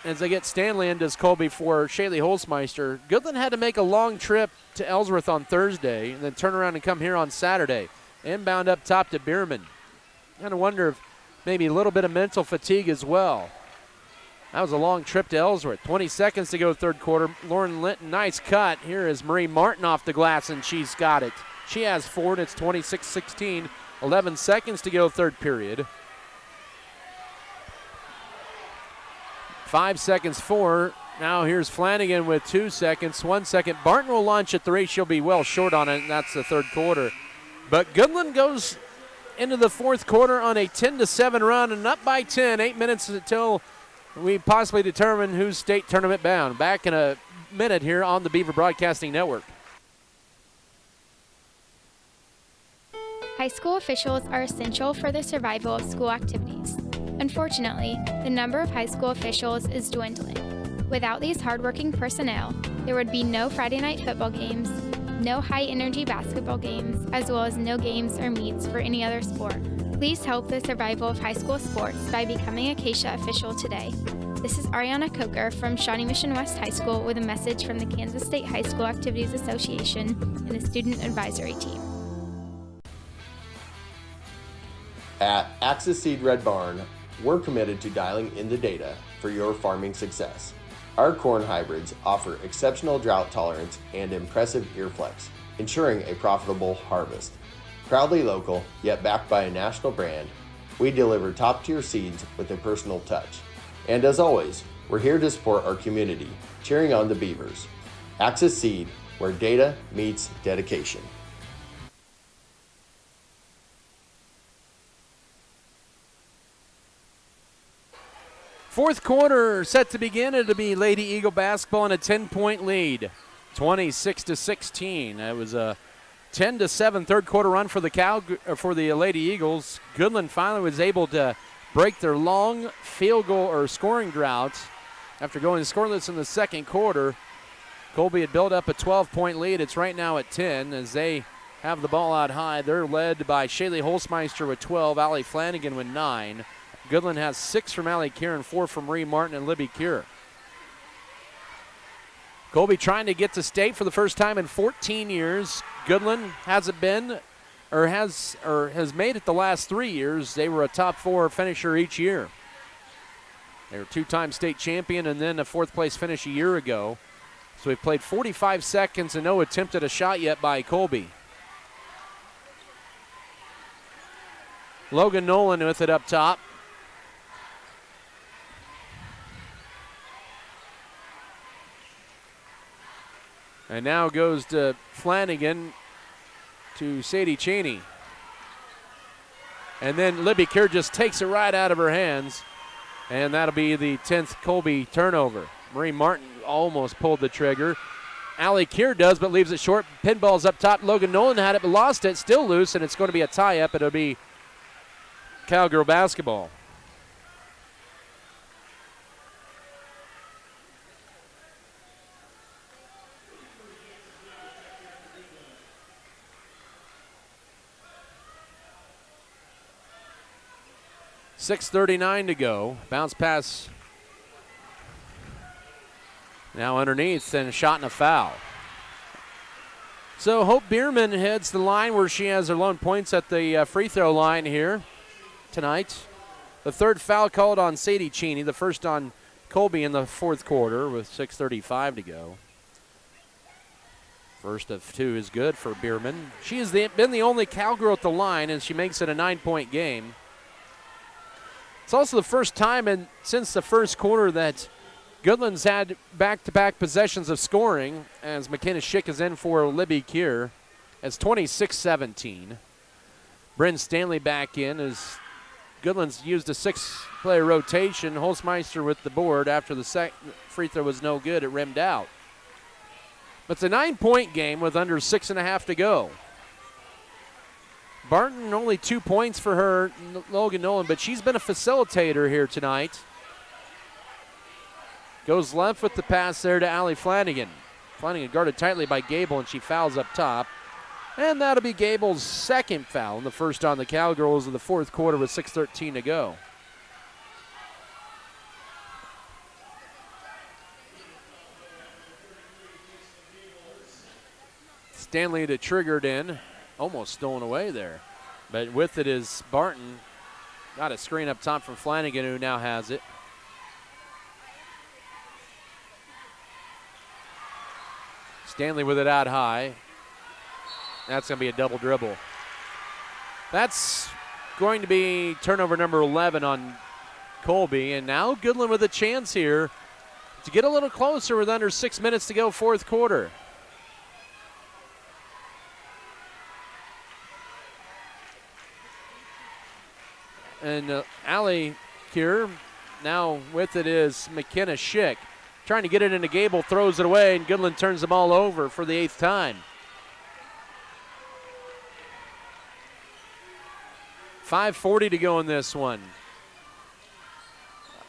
as they get Stanley into Colby for Shaylee Holzmeister. Goodland had to make a long trip to Ellsworth on Thursday and then turn around and come here on Saturday. Inbound up top to Bierman. Kind of wonder if maybe a little bit of mental fatigue as well. That was a long trip to Ellsworth. 20 seconds to go 3rd quarter. Lauren Linton, nice cut. Here is Marie Martin off the glass, and she's got it. She has 4, and it's 26-16. 11 seconds to go 3rd period. 5 seconds, 4. Now here's Flanagan with 2 seconds, 1 second. Barton will launch at 3. She'll be well short on it, and that's the 3rd quarter. But Goodland goes into the 4th quarter on a 10-7 run and up by 10. 8 minutes until we possibly determine who's state tournament bound. Back in a Minute here on the Beaver Broadcasting Network. High school officials are essential for the survival of school activities. Unfortunately, the number of high school officials is dwindling. Without these hardworking personnel, there would be no Friday night football games, no high-energy basketball games, as well as no games or meets for any other sport. Please help the survival of high school sports by becoming a Acacia official today. This is Ariana Coker from Shawnee Mission West High School with a message from the Kansas State High School Activities Association and the Student Advisory Team. At Axis Seed Red Barn, we're committed to dialing in the data for your farming success. Our corn hybrids offer exceptional drought tolerance and impressive ear flex, ensuring a profitable harvest. Proudly local, yet backed by a national brand, we deliver top-tier seeds with a personal touch. And as always, we're here to support our community, cheering on the Beavers. Axis Seed, where data meets dedication. Fourth quarter set to begin. It'll be Lady Eagle basketball in a 10-point lead, 26-16. It was a 10-7 third quarter run for the Lady Eagles. Goodland finally was able to break their long field goal or scoring drought after going scoreless in the second quarter. Colby had built up a 12-point lead. It's right now at 10 as they have the ball out high. They're led by Shaylee Holzmeister with 12, Allie Flanagan with 9. Goodland has 6 from Allie Kieran, 4 from Marie Martin and Libby Kier. Colby trying to get to state for the first time in 14 years. Goodland hasn't been or has made it the last 3 years. They were a top 4 finisher each year. They were 2-time state champion and then a 4th place finish a year ago. So we've played 45 seconds and no attempt at a shot yet by Colby. Logan Nolan with it up top. And now goes to Flanagan to Sadie Cheney. And then Libby Kier just takes it right out of her hands. And that'll be the 10th Colby turnover. Marie Martin almost pulled the trigger. Allie Kier does, but leaves it short. Pinball's up top. Logan Nolan had it, but lost it. Still loose, and it's going to be a tie-up. It'll be Cowgirl basketball. .6:39 to go. Bounce pass now underneath and a shot and a foul. So Hope Bierman heads the line where she has her lone points at the free throw line here tonight. The third foul called on Sadie Cheney, the first on Colby in the fourth quarter with 6:35 to go. First of 2 is good for Bierman. She has been the only Cowgirl at the line, and she makes it a 9-point game. It's also the first time since the first quarter that Goodland's had back-to-back possessions of scoring as McKenna Schick is in for Libby Kier. It's 26-17. Bryn Stanley back in as Goodland's used a 6-player rotation. Holzmeister with the board after the free throw was no good. It rimmed out. But it's a 9-point game with under 6.5 to go. Barton only 2 points for her, Logan Nolan, but she's been a facilitator here tonight. Goes left with the pass there to Allie Flanagan. Flanagan guarded tightly by Gable, and she fouls up top. And that'll be Gable's second foul, and the first on the Cowgirls of the fourth quarter with 6:13 to go. Stanley to triggered in. Almost stolen away there. But with it is Barton. Got a screen up top from Flanagan, who now has it. Stanley with it out high. That's going to be a double dribble. That's going to be turnover number 11 on Colby. And now Goodland with a chance here to get a little closer with under 6 minutes to go, fourth quarter. And Allie Kier, now with it is McKenna Schick. trying to get it into Gable, throws it away, and Goodland turns the ball over for the 8th time. 5:40 to go in this one.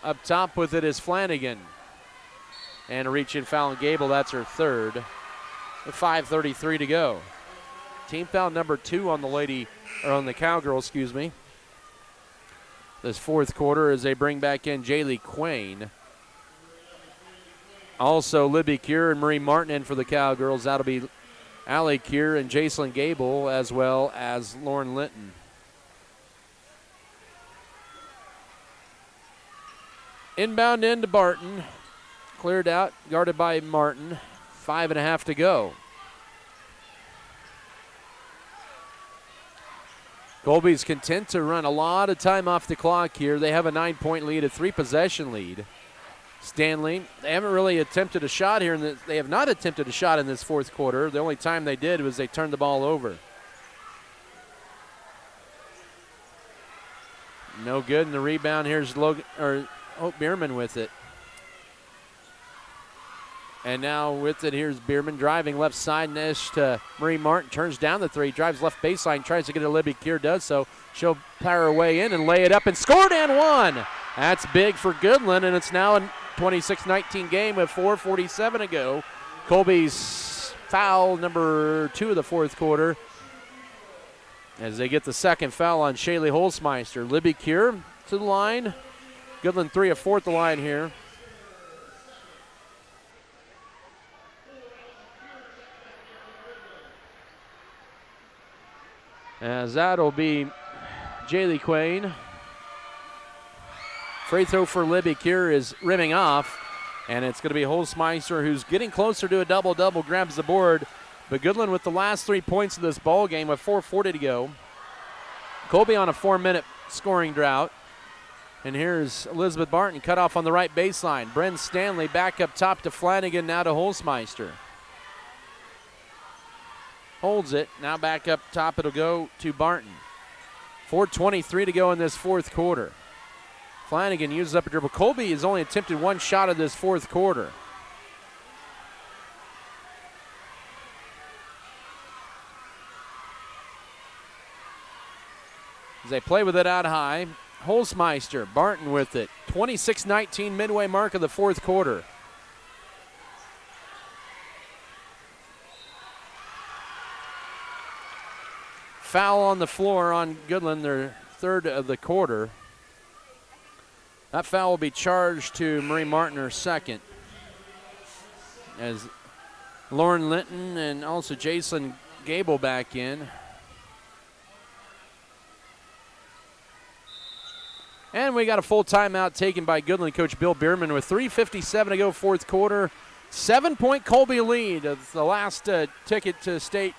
Up top with it is Flanagan. And a reach-in foul on Gable, that's her 3rd. With 5:33 to go. Team foul number 2 on the Cowgirls, excuse me. This 4th quarter as they bring back in Jaylee Quain. Also, Libby Cure and Marie Martin in for the Cowgirls. That'll be Allie Cure and Jacelyn Gable, as well as Lauren Linton. Inbound into Barton. Cleared out, guarded by Martin. 5.5 to go. Colby's content to run a lot of time off the clock here. They have a 9-point lead, a 3-possession lead. Stanley, they haven't really attempted a shot here. They have not attempted a shot in this 4th quarter. The only time they did was they turned the ball over. No good, and the rebound here's Hope Bierman with it. And now with it, here's Bierman driving left side, Nish to Marie Martin, turns down the 3, drives left baseline, tries to get it. Libby Kier does so. She'll power her way in and lay it up and scored and one. That's big for Goodland, and it's now a 26-19 game with 4:47 to go. Colby's foul number 2 of the 4th quarter as they get the 2nd foul on Shaylee Holzmeister. Libby Kier to the line. Goodland 3 of 4 at the line here. As that'll be Jaylee Quain. Free throw for Libby Kier is rimming off, and it's going to be Holzmeister, who's getting closer to a double-double, grabs the board. But Goodland with the last 3 points of this ball game with 4:40 to go. Colby on a 4-minute scoring drought. And here's Elizabeth Barton cut off on the right baseline. Bren Stanley back up top to Flanagan, now to Holzmeister. Holds it, now back up top, it'll go to Barton. 4:23 to go in this 4th quarter. Flanagan uses up a dribble. Colby has only attempted 1 shot of this 4th quarter. As they play with it out high, Holzmeister, Barton with it. 26-19 midway mark of the 4th quarter. Foul on the floor on Goodland, their 3rd of the quarter. That foul will be charged to Marie Martin, her 2nd. As Lauren Linton and also Jacelyn Gable back in. And we got a full timeout taken by Goodland coach Bill Bierman with 3:57 to go 4th quarter. 7-point Colby lead. The last ticket to state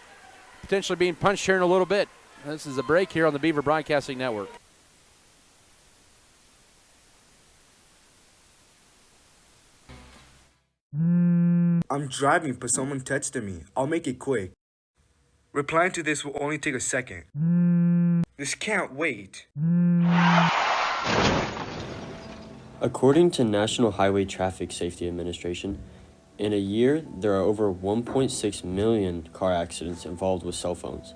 potentially being punched here in a little bit. This is a break here on the Beaver Broadcasting Network. I'm driving, but someone texted me. I'll make it quick. Replying to this will only take a second. This can't wait. According to National Highway Traffic Safety Administration, in a year, there are over 1.6 million car accidents involved with cell phones.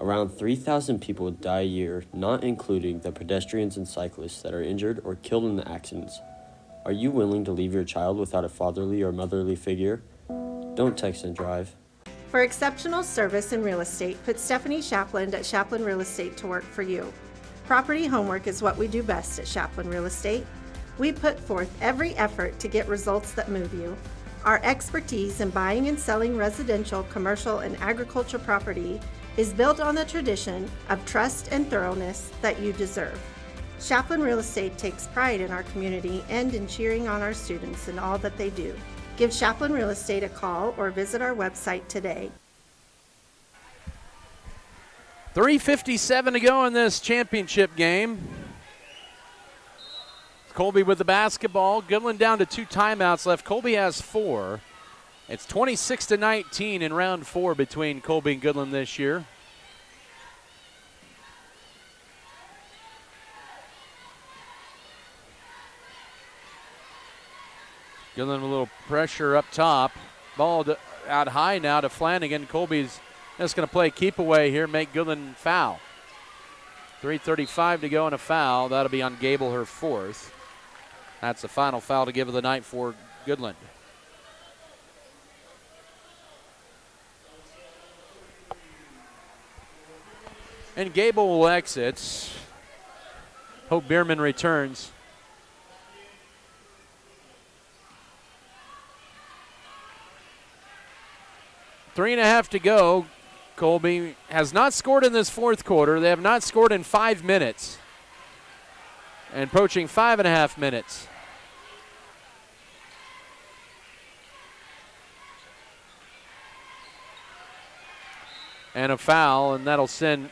Around 3,000 people die a year, not including the pedestrians and cyclists that are injured or killed in the accidents. Are you willing to leave your child without a fatherly or motherly figure? Don't text and drive. For exceptional service in real estate, put Stephanie Shapland at Shapland Real Estate to work for you. Property homework is what we do best at Shapland Real Estate. We put forth every effort to get results that move you. Our expertise in buying and selling residential, commercial, and agriculture property is built on the tradition of trust and thoroughness that you deserve. Shapland Real Estate takes pride in our community and in cheering on our students in all that they do. Give Shapland Real Estate a call or visit our website today. 3:57 to go in this championship game. Colby with the basketball. Goodland down to 2 timeouts left. Colby has 4. It's 26-19 in round 4 between Colby and Goodland this year. Goodland a little pressure up top. Ball out high now to Flanagan. Colby's just going to play keep away here, make Goodland foul. 3:35 to go and a foul. That'll be on Gable, her fourth. That's the final foul to give of the night for Goodland. And Gable will exit. Hope Bierman returns. Three and a half to go. Colby has not scored in this fourth quarter. They have not scored in 5 minutes. And approaching 5.5 minutes. And a foul, and that'll send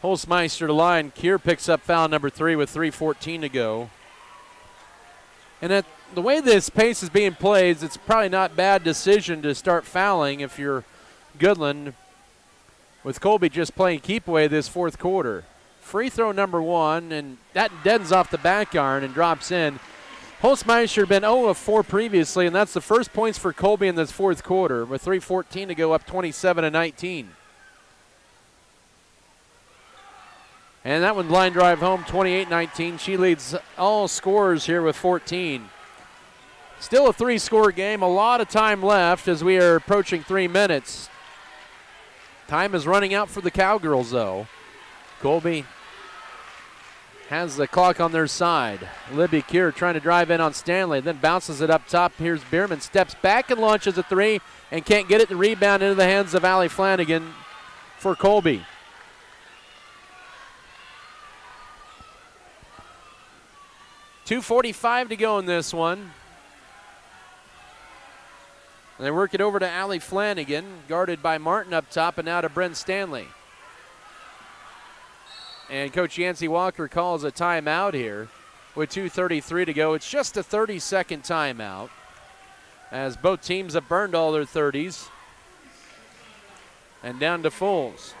Holzmeister to line. Kier picks up foul number 3 with 3:14 to go. And at the way this pace is being played, it's probably not a bad decision to start fouling if you're Goodland, with Colby just playing keep away this fourth quarter. Free throw number 1, and that deadens off the back iron and drops in. Holzmeister had been 0 of 4 previously, and that's the first points for Colby in this fourth quarter, with 3:14 to go, up 27-19. And that one line drive home, 28-19. She leads all scorers here with 14. Still a 3-score game, a lot of time left as we are approaching 3 minutes. Time is running out for the Cowgirls, though. Colby has the clock on their side. Libby Kier trying to drive in on Stanley, then bounces it up top. Here's Bierman, steps back and launches a 3 and can't get it. The rebound into the hands of Allie Flanagan for Colby. .245 to go in this one. And they work it over to Allie Flanagan, guarded by Martin up top, and now to Bryn Stanley. And Coach Yancey Walker calls a timeout here with 2:33 to go. It's just a 30-second timeout, as both teams have burned all their 30s. And down to Foles.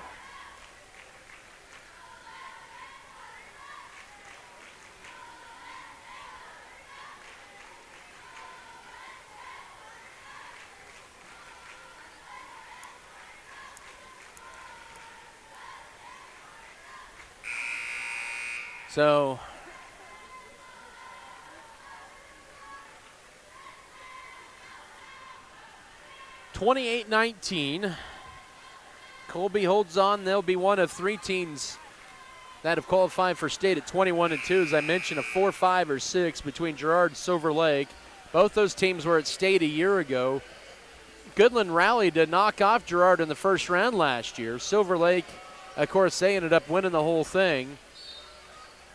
So, (28-19). Colby holds on. They'll be one of 3 teams that have qualified for state at 21-2. As I mentioned, a 4, 5, or 6 between Girard and Silver Lake. Both those teams were at state a year ago. Goodland rallied to knock off Girard in the first round last year. Silver Lake, of course, they ended up winning the whole thing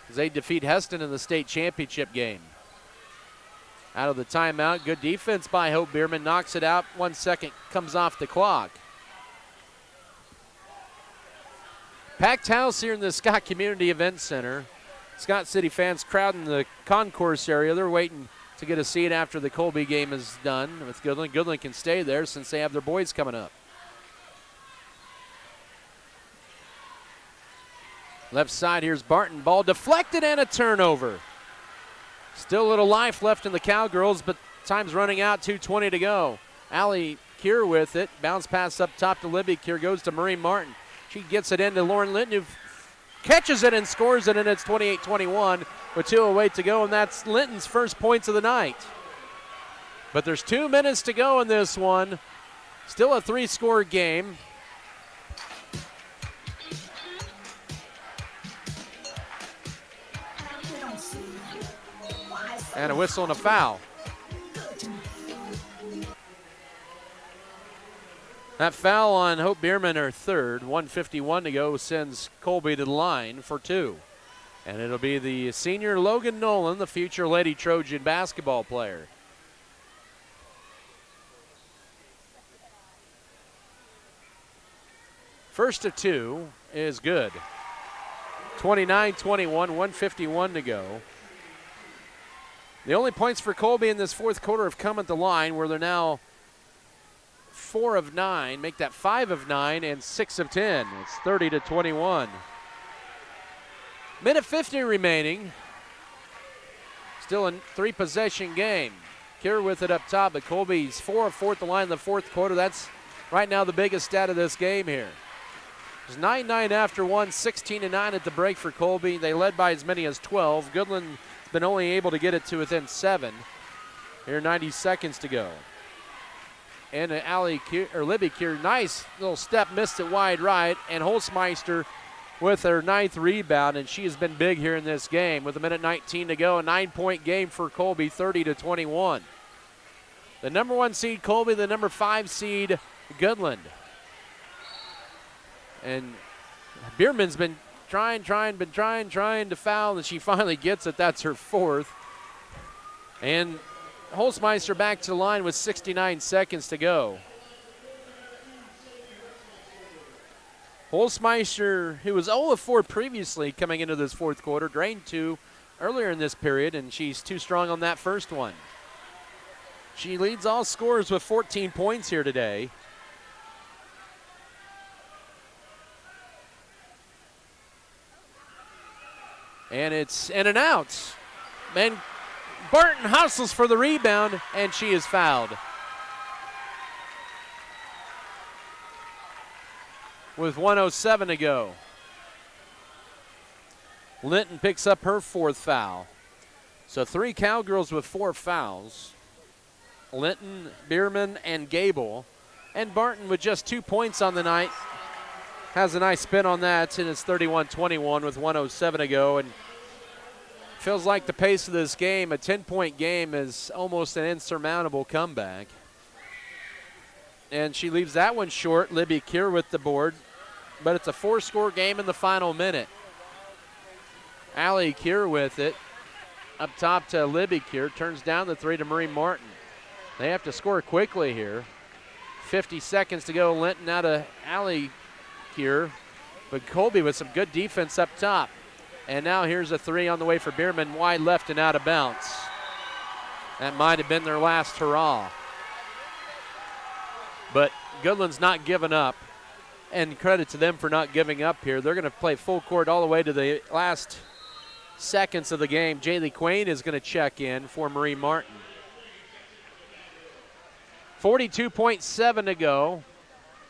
as they defeat Heston in the state championship game. Out of the timeout, good defense by Hope Bierman, knocks it out. 1 second comes off the clock. Packed house here in the Scott Community Event Center. Scott City fans crowding the concourse area. They're waiting to get a seat after the Colby game is done with Goodland. Goodland can stay there since they have their boys coming up. Left side, here's Barton. Ball deflected and a turnover. Still a little life left in the Cowgirls, but time's running out, 2:20 to go. Allie Kier with it. Bounce pass up top to Libby. Kier goes to Marie Martin. She gets it into Lauren Linton, who catches it and scores it, and it's 28-21 with 2:08 to go, and that's Linton's first points of the night. But there's 2 minutes to go in this one. Still a 3-score game. And a whistle and a foul. That foul on Hope Bierman, her third. 1:51 to go, sends Colby to the line for 2. And it'll be the senior Logan Nolan, the future Lady Trojan basketball player. First of 2 is good. 29-21, 1:51 to go. The only points for Colby in this fourth quarter have come at the line, where they're now 4 of 9, make that 5 of 9 and 6 of 10. It's 30-21. Minute 50 remaining. Still a 3-possession game. Kier with it up top, but Colby's 4 of 4 at the line in the fourth quarter. That's right now the biggest stat of this game here. It's 9-9 after one, 16-9 at the break for Colby. They led by as many as 12. Goodland has been only able to get it to within 7. Here, 90 seconds to go. And Libby Kier, nice little step, missed it wide right, and Holzmeister with her 9th rebound, and she has been big here in this game. With 1:19 to go, a 9-point game for Colby, 30-21. The number 1 seed Colby, the number 5 seed Goodland. And Bierman's been trying to foul, and she finally gets it. That's her 4th. And Holzmeister back to the line with 69 seconds to go. Holzmeister, who was 0 of 4 previously coming into this fourth quarter, drained 2 earlier in this period, and she's too strong on that first one. She leads all scorers with 14 points here today. And it's in and out. And Barton hustles for the rebound, and she is fouled. With 1:07 to go. Linton picks up her 4th foul. So 3 Cowgirls with 4 fouls. Linton, Bierman, and Gable. And Barton with just 2 points on the night has a nice spin on that, and it's 31-21 with 1:07 to go. And feels like the pace of this game, a 10-point game, is almost an insurmountable comeback. And she leaves that one short. Libby Kier with the board, but it's a 4-score game in the final minute. Allie Kier with it. Up top to Libby Kier, turns down the 3 to Marie Martin. They have to score quickly here. 50 seconds to go. Linton out of Allie Kier, but Colby with some good defense up top. And now here's a 3 on the way for Bierman, wide left and out of bounds. That might have been their last hurrah. But Goodland's not giving up, and credit to them for not giving up here. They're going to play full court all the way to the last seconds of the game. Jaylee Quain is going to check in for Marie Martin. 42.7 to go.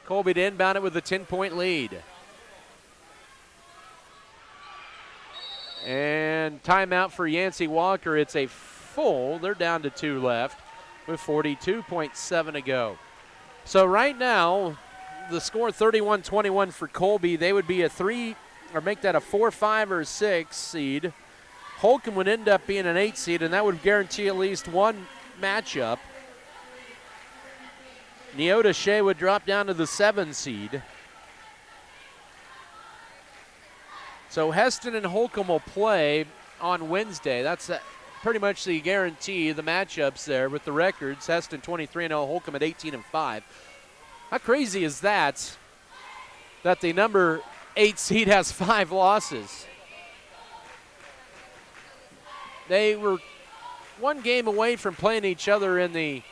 Colby to inbound it with a 10-point lead. And timeout for Yancey Walker. It's a full. They're down to 2 left with 42.7 to go. So right now, the score 31-21 for Colby. They would be a 3, or make that a 4, 5, or 6 seed. Holcomb would end up being an 8 seed, and that would guarantee at least one matchup. Neota Shea would drop down to the 7 seed. So Heston and Holcomb will play on Wednesday. That's pretty much the guarantee, the matchups there with the records. Heston 23-0, Holcomb at 18-5. How crazy is that the number 8 seed has 5 losses? They were 1 game away from playing each other in the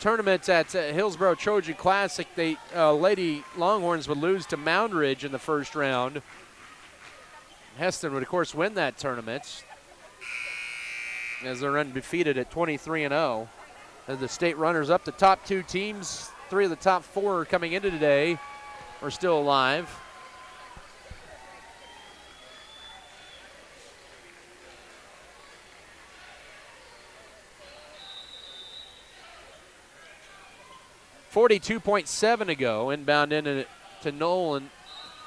tournament at Hillsborough Trojan Classic. The Lady Longhorns would lose to Mound Ridge in the first round. Heston would, of course, win that tournament as they're undefeated at 23-0. And the state runners up, the top 2 teams, 3 of the top 4 coming into today are still alive. .7 to go. Inbound into to Nolan,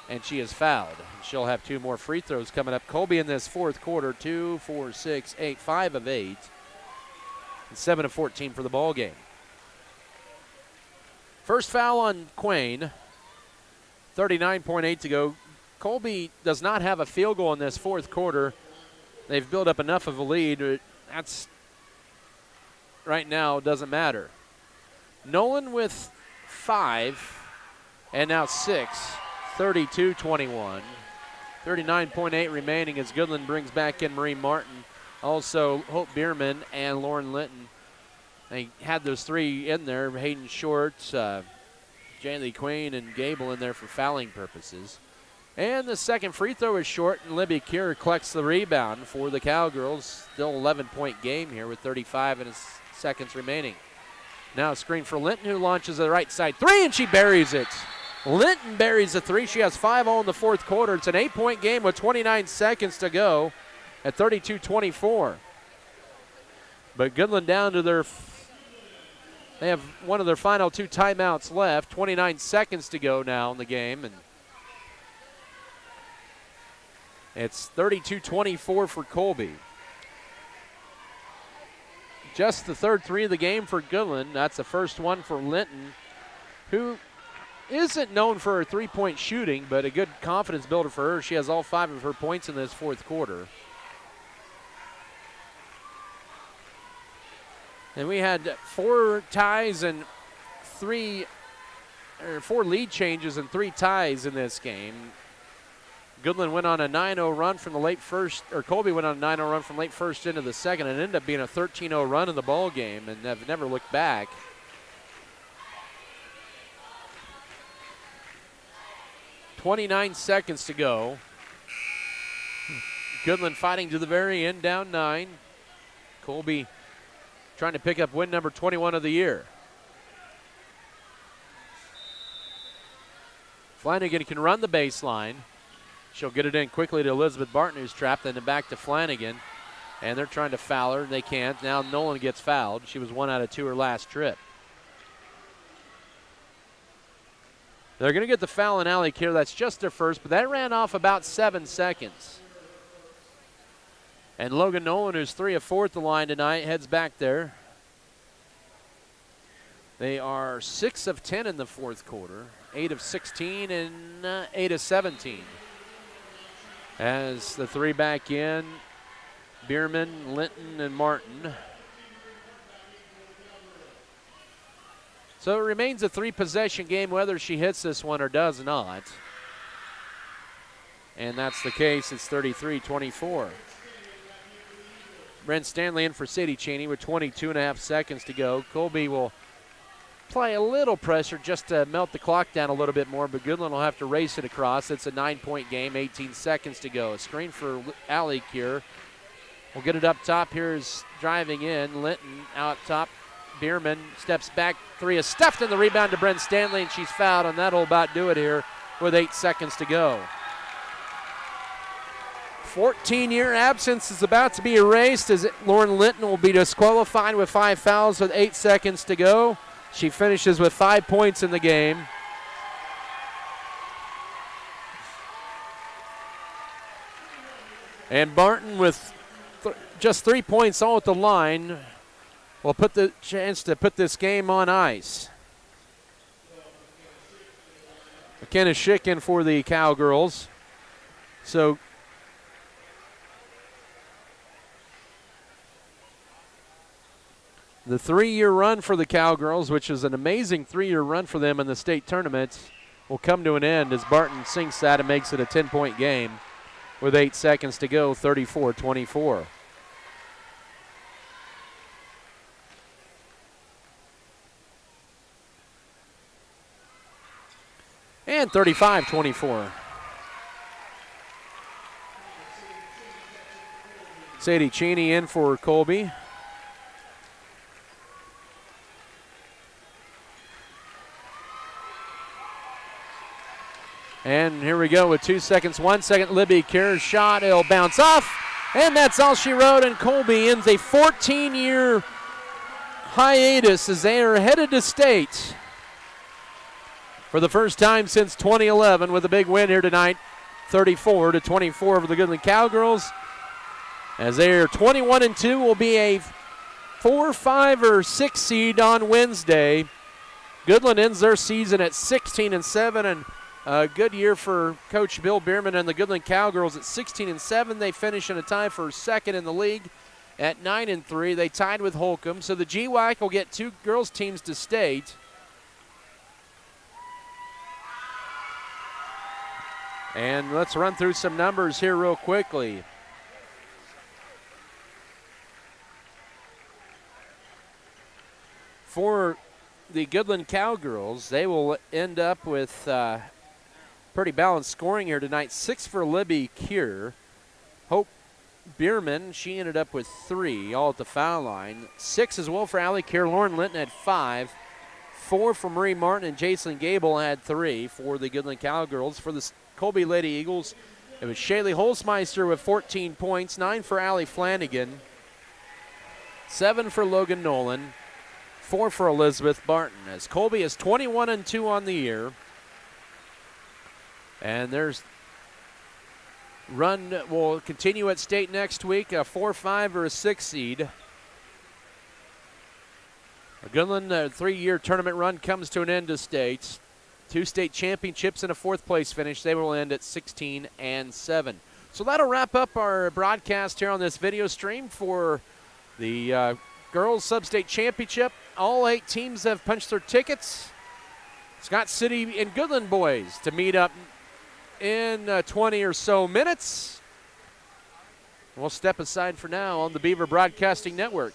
and she is fouled. She'll have 2 more free throws coming up. Colby in this fourth quarter, 2, 4, 6, 8, 5 of 8, and 7 of 14 for the ball game. First foul on Quain. 39.8 to go. Colby does not have a field goal in this fourth quarter. They've built up enough of a lead. That's right now doesn't matter. Nolan with 5 and now 6. 32-21. 39.8 remaining as Goodland brings back in Marie Martin. Also Hope Bierman and Lauren Linton. They had those 3 in there. Hayden Short, Jaylee Quain, and Gable in there for fouling purposes. And the second free throw is short, and Libby Kier collects the rebound for the Cowgirls. Still 11-point game here with 35 seconds remaining. Now a screen for Linton, who launches to the right side. 3, and she buries it. Linton buries the 3. She has 5 all in the fourth quarter. It's an 8-point game with 29 seconds to go at 32-24. But Goodland down to they have one of their final 2 timeouts left. 29 seconds to go now in the game. And it's 32-24 for Colby. Just the third 3 of the game for Goodland. That's the first one for Linton, who isn't known for her three-point shooting, but a good confidence builder for her. She has all 5 of her points in this fourth quarter. And we had 4 ties and 4 lead changes and 3 ties in this game. Goodland went on a 9-0 run from the late first, or Colby went on a 9-0 run from late first into the second, and ended up being a 13-0 run in the ball game, and have never looked back. .29 seconds to go. Goodland fighting to the very end, down 9. Colby trying to pick up win number 21 of the year. Flanagan can run the baseline. She'll get it in quickly to Elizabeth Barton, who's trapped, then back to Flanagan. And they're trying to foul her. They can't. Now Nolan gets fouled. She was 1 out of 2 her last trip. They're going to get the foul in alley here. That's just their first, but that ran off about 7 seconds. And Logan Nolan, who's 3 of 4 at the line tonight, heads back there. They are 6 of 10 in the fourth quarter, 8 of 16 and 8 of 17. As the 3 back in, Bierman, Linton, and Martin. So it remains a 3-possession game whether she hits this one or does not. And that's the case. It's 33-24. Brent Stanley in for Sadie Cheney with 22.5 seconds to go. Colby will play a little pressure just to melt the clock down a little bit more, but Goodland will have to race it across. It's a 9-point game, 18 seconds to go. A screen for Alec here. We'll get it up top. Here's driving in. Linton out top. Bierman steps back. 3 is stuffed in the rebound to Brent Stanley, and she's fouled, and that'll about do it here with 8 seconds to go. 14-year absence is about to be erased as Lauren Linton will be disqualified with 5 fouls with 8 seconds to go. She finishes with 5 points in the game. And Barton with just 3 points all at the line will put the chance to put this game on ice. McKenna Schick in for the Cowgirls. So the 3-year run for the Cowgirls, which is an amazing 3-year run for them in the state tournament, will come to an end as Barton sinks that and makes it a 10-point game with 8 seconds to go, 34-24. And 35-24. Sadie Cheney in for Colby. And here we go with 2 seconds, 1 second. Libby Kerr's shot, it'll bounce off. And that's all she wrote, and Colby ends a 14-year hiatus as they are headed to state for the first time since 2011 with a big win here tonight, 34-24 over the Goodland Cowgirls. As they are 21-2, will be a 4, 5, or 6 seed on Wednesday. Goodland ends their season at 16-7, and a good year for Coach Bill Bierman and the Goodland Cowgirls at 16-7. They finish in a tie for second in the league at 9-3. They tied with Holcomb, so the GWAC will get 2 girls teams to state. And let's run through some numbers here real quickly. For the Goodland Cowgirls, they will end up with pretty balanced scoring here tonight. 6 for Libby Keir. Hope Bierman, she ended up with 3, all at the foul line. 6 as well for Allie Kerr. Lauren Linton had 5. 4 for Marie Martin, and Jason Gable had 3 for the Goodland Cowgirls. For the Colby Lady Eagles, it was Shaylee Holzmeister with 14 points, 9 for Allie Flanagan, 7 for Logan Nolan, 4 for Elizabeth Barton, as Colby is 21-2 on the year. And there's run will continue at state next week, a 4-5 or a 6 seed. A Goodland 3-year tournament run comes to an end to states. 2 state championships and a 4th place finish. They will end at 16-7. So that'll wrap up our broadcast here on this video stream for the girls sub-state championship. All 8 teams have punched their tickets. Scott City and Goodland boys to meet up in 20 or so minutes. We'll step aside for now on the Beaver Broadcasting Network.